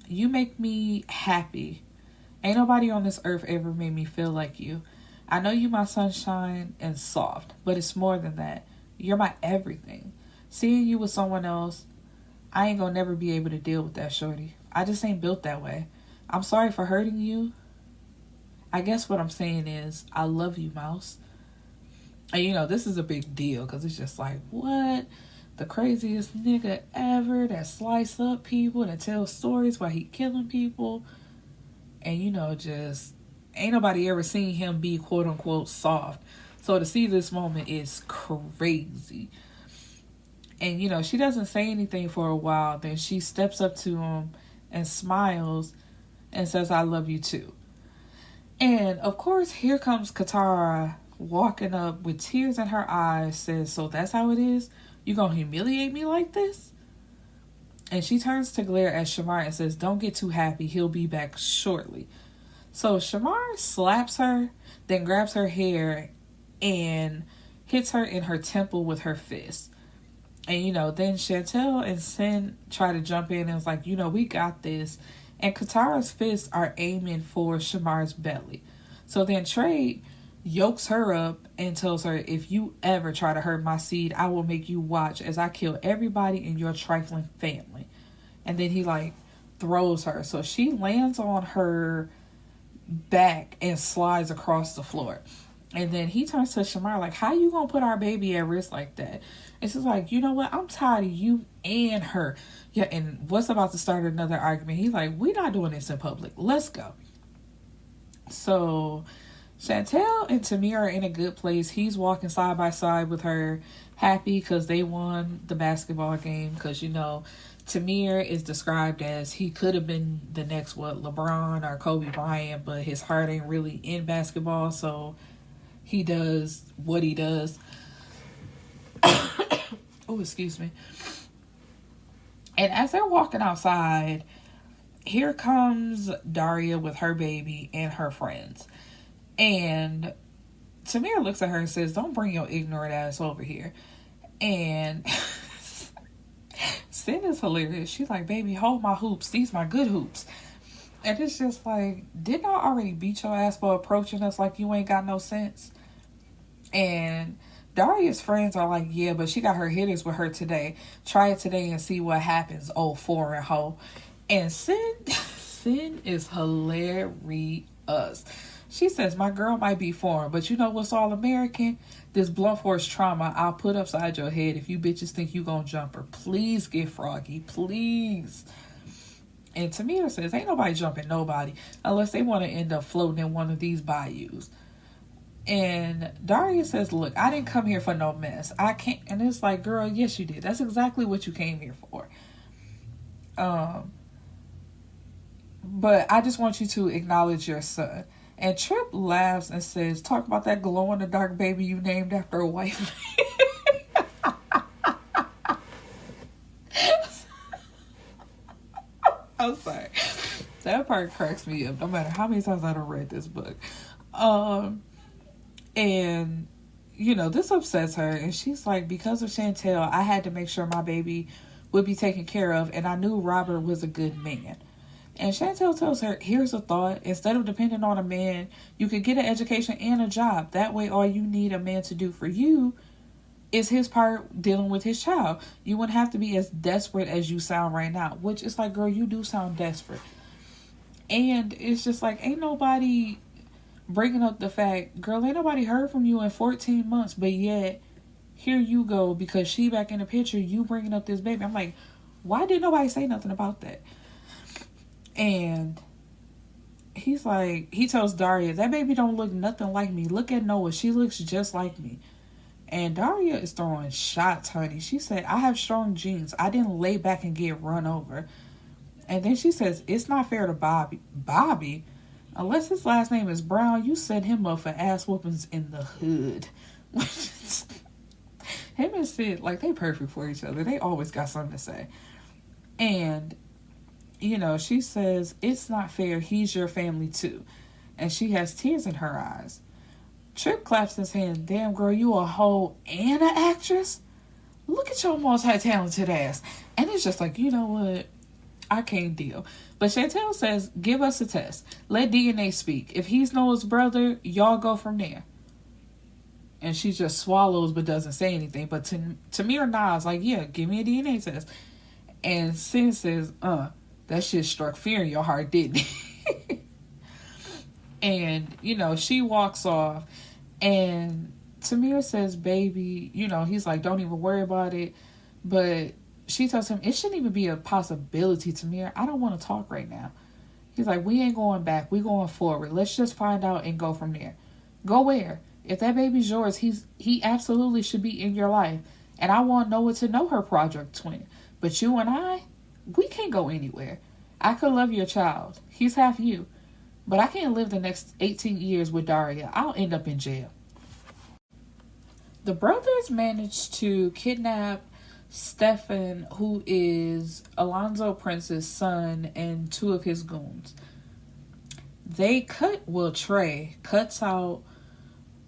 You make me happy. Ain't nobody on this earth ever made me feel like you. I know you my sunshine and soft, but it's more than that. You're my everything. Seeing you with someone else, I ain't gonna never be able to deal with that, shorty. I just ain't built that way. I'm sorry for hurting you. I guess what I'm saying is, I love you, Mouse. And this is a big deal, because it's just like, what? The craziest nigga ever that slice up people, that tells stories while he killing people. And, just ain't nobody ever seen him be quote unquote soft. So to see this moment is crazy. And, she doesn't say anything for a while. Then she steps up to him and smiles and says, I love you too. And of course, here comes Katara walking up with tears in her eyes, says, so that's how it is? You gonna humiliate me like this? And she turns to glare at Shamar and says, don't get too happy. He'll be back shortly. So Shamar slaps her, then grabs her hair and hits her in her temple with her fist. And, then Chantel and Sin try to jump in and was like, we got this. And Katara's fists are aiming for Shamar's belly. So then Trey yokes her up and tells her, if you ever try to hurt my seed, I will make you watch as I kill everybody in your trifling family. And then he throws her. So she lands on her back and slides across the floor. And then he turns to Shamar like, how you gonna put our baby at risk like that? And she's like, you know what? I'm tired of you and her. Yeah, and what's about to start another argument? He's like, we're not doing this in public. Let's go. So Chantel and Tamir are in a good place. He's walking side by side with her, happy because they won the basketball game. Because, Tamir is described as he could have been the next, LeBron or Kobe Bryant, but his heart ain't really in basketball. So he does what he does. Oh, excuse me. And as they're walking outside, here comes Daria with her baby and her friends. And Tamir looks at her and says, don't bring your ignorant ass over here. And Sin is hilarious. She's like, baby, hold my hoops. These my good hoops. And it's just like, didn't I already beat your ass for approaching us like you ain't got no sense? And Daria's friends are like, yeah, but she got her hitters with her today. Try it today and see what happens, old foreign hoe. And Sin is hilarious. She says, my girl might be foreign, but you know what's all American? This blunt force trauma I'll put upside your head if you bitches think you gonna jump her. Please get froggy, please. And Tamir says, ain't nobody jumping nobody unless they want to end up floating in one of these bayous. And Daria says, look, I didn't come here for no mess. I can't. And it's like, girl, yes, you did. That's exactly what you came here for. But I just want you to acknowledge your son. And Trip laughs and says, talk about that glow-in-the-dark baby you named after a white man. I'm sorry. That part cracks me up, no matter how many times I've read this book. And, this upsets her. And she's like, because of Chantel, I had to make sure my baby would be taken care of. And I knew Robert was a good man. And Chantel tells her, here's a thought. Instead of depending on a man, you could get an education and a job. That way, all you need a man to do for you is his part dealing with his child. You wouldn't have to be as desperate as you sound right now. Which is like, girl, you do sound desperate. And it's just like, ain't nobody bringing up the fact, girl, ain't nobody heard from you in 14 months. But yet, here you go, because she back in the picture, you bringing up this baby. I'm like, Why did nobody say nothing about that? And he's like, he tells Daria, that baby don't look nothing like me. Look at Noah. She looks just like me. And Daria is throwing shots, honey. She said, I have strong genes. I didn't lay back and get run over. And then she says, it's not fair to Bobby. Bobby? Unless his last name is Brown, you set him up for ass whoopings in the hood. Him and Sid, like, they perfect for each other. They always got something to say. And, you know, she says, it's not fair. He's your family, too. And she has tears in her eyes. Trip claps his hand. Damn, girl, you a hoe and an actress? Look at your multi-talented ass. And it's just like, you know what? I can't deal. But Chantel says, give us a test. Let DNA speak. If he's Noah's brother, y'all go from there. And she just swallows but doesn't say anything. But Tamir nods like, yeah, give me a DNA test. And Sid says, that shit struck fear in your heart, didn't it? And, you know, she walks off. And Tamir says, baby, you know, he's like, don't even worry about it. But she tells him, it shouldn't even be a possibility, Tamir. I don't want to talk right now. He's like, we ain't going back. We going forward. Let's just find out and go from there. Go where? If that baby's yours, he absolutely should be in your life. And I want Noah to know her project twin. But you and I, we can't go anywhere. I could love your child. He's half you. But I can't live the next 18 years with Daria. I'll end up in jail. The brothers managed to kidnap Stefan, who is Alonzo Prince's son, and two of his goons. Trey cuts out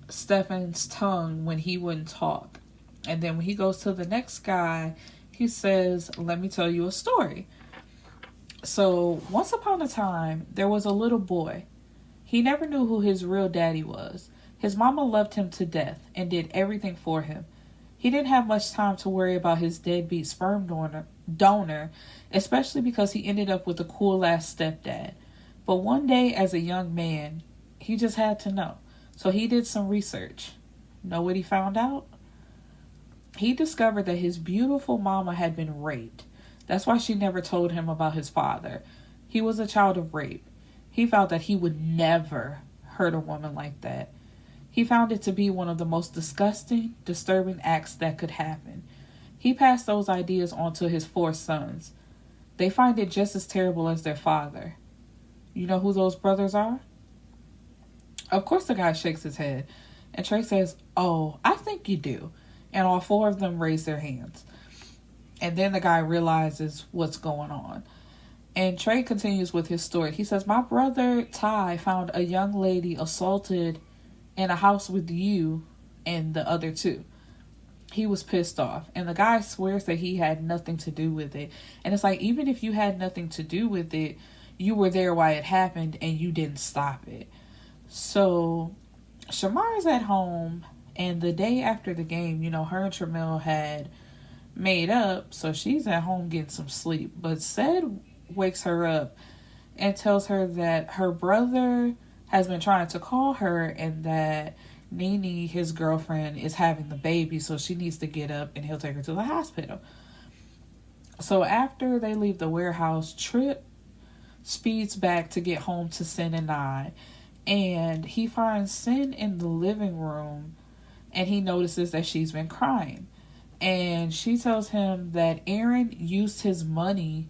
Stefan's tongue when he wouldn't talk. And then when he goes to the next guy, he says, let me tell you a story. So, once upon a time, there was a little boy. He never knew who his real daddy was. His mama loved him to death and did everything for him. He didn't have much time to worry about his deadbeat sperm donor, especially because he ended up with a cool-ass stepdad. But one day, as a young man, he just had to know. So he did some research. Know what he found out? He discovered that his beautiful mama had been raped. That's why she never told him about his father. He was a child of rape. He felt that he would never hurt a woman like that. He found it to be one of the most disgusting, disturbing acts that could happen. He passed those ideas on to his 4 sons. They find it just as terrible as their father. You know who those brothers are? Of course the guy shakes his head. And Trey says, oh, I think you do. And all 4 of them raise their hands. And then the guy realizes what's going on. And Trey continues with his story. He says, my brother Ty found a young lady assaulted in a house with you and the other 2. He was pissed off. And the guy swears that he had nothing to do with it. And it's like, even if you had nothing to do with it, you were there while it happened and you didn't stop it. So Shamar's at home. And the day after the game, you know, her and Tramel had made up, so she's at home getting some sleep. But Sed wakes her up and tells her that her brother has been trying to call her and that Nene, his girlfriend, is having the baby, so she needs to get up and he'll take her to the hospital. So after they leave the warehouse, Trip speeds back to get home to Sin and I, and he finds Sin in the living room, and he notices that she's been crying. And she tells him that Aaron used his money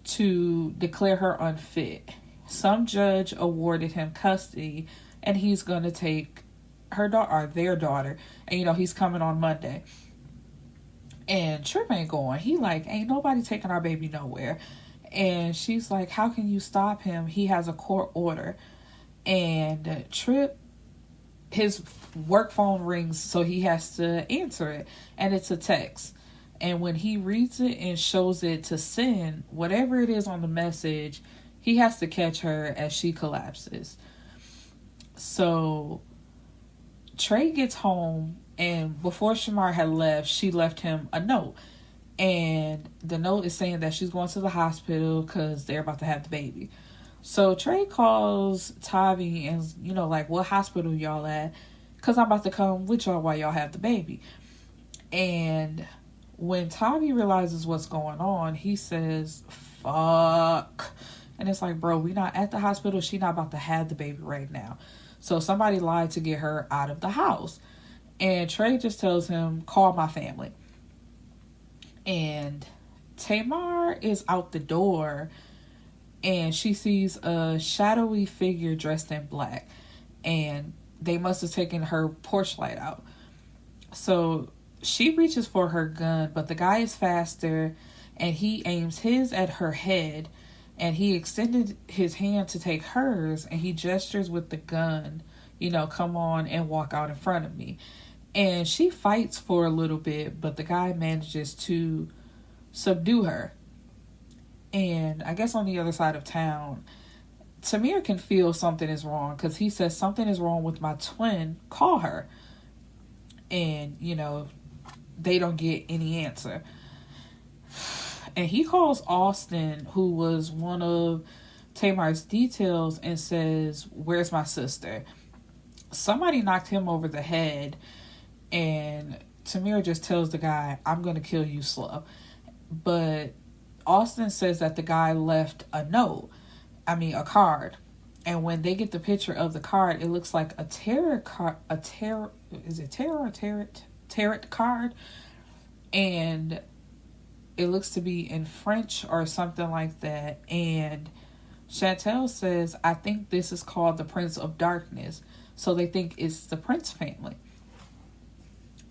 to declare her unfit. Some judge awarded him custody, and he's going to take her daughter, or their daughter, and you know, he's coming on Monday. And Trip ain't going. He like, ain't nobody taking our baby nowhere. And she's like, how can you stop him? He has a court order. And Trip, his work phone rings, so he has to answer it. And it's a text. And when he reads it and shows it to Sin, whatever it is on the message, he has to catch her as she collapses. So Trey gets home, and before Shamar had left, she left him a note. And the note is saying that she's going to the hospital because they're about to have the baby. So Trey calls Tavi and, you know, like, what hospital y'all at? Because I'm about to come with y'all while y'all have the baby. And when Tommy realizes what's going on, he says, fuck. And it's like, bro, we not at the hospital. She not about to have the baby right now. So somebody lied to get her out of the house. And Trey just tells him, call my family. And Tamar is out the door, and she sees a shadowy figure dressed in black. And they must have taken her porch light out. So she reaches for her gun, but the guy is faster, and he aims his at her head, and he extended his hand to take hers, and he gestures with the gun, come on and walk out in front of me. And she fights for a little bit, but the guy manages to subdue her. And I guess on the other side of town, Tamir can feel something is wrong, because he says, something is wrong with my twin, call her. And, they don't get any answer. And he calls Austin, who was one of Tamar's details, and says, where's my sister? Somebody knocked him over the head, and Tamir just tells the guy, I'm going to kill you slow. But Austin says that the guy left a card. And when they get the picture of the card, it looks like a tarot card, tarot card, and it looks to be in French or something like that. And Chantel says, I think this is called the Prince of Darkness. So they think it's the Prince family.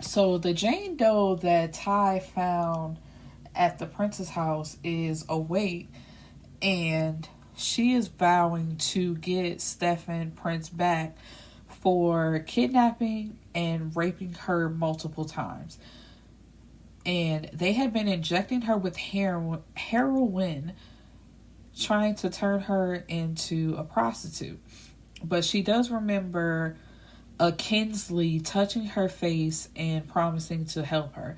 So the Jane Doe that Ty found at the Prince's house is awake, and she is vowing to get Stephen Prince back for kidnapping and raping her multiple times. And they had been injecting her with heroin, trying to turn her into a prostitute. But she does remember a Kinsley touching her face and promising to help her.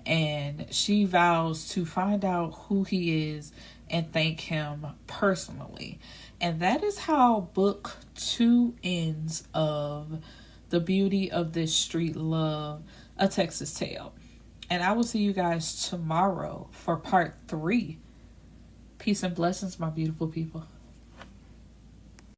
And she vows to find out who he is and thank him personally. And that is how book 2 ends of The Beauty of This Street Love, A Texas Tale. And I will see you guys tomorrow for part 3. Peace and blessings, my beautiful people.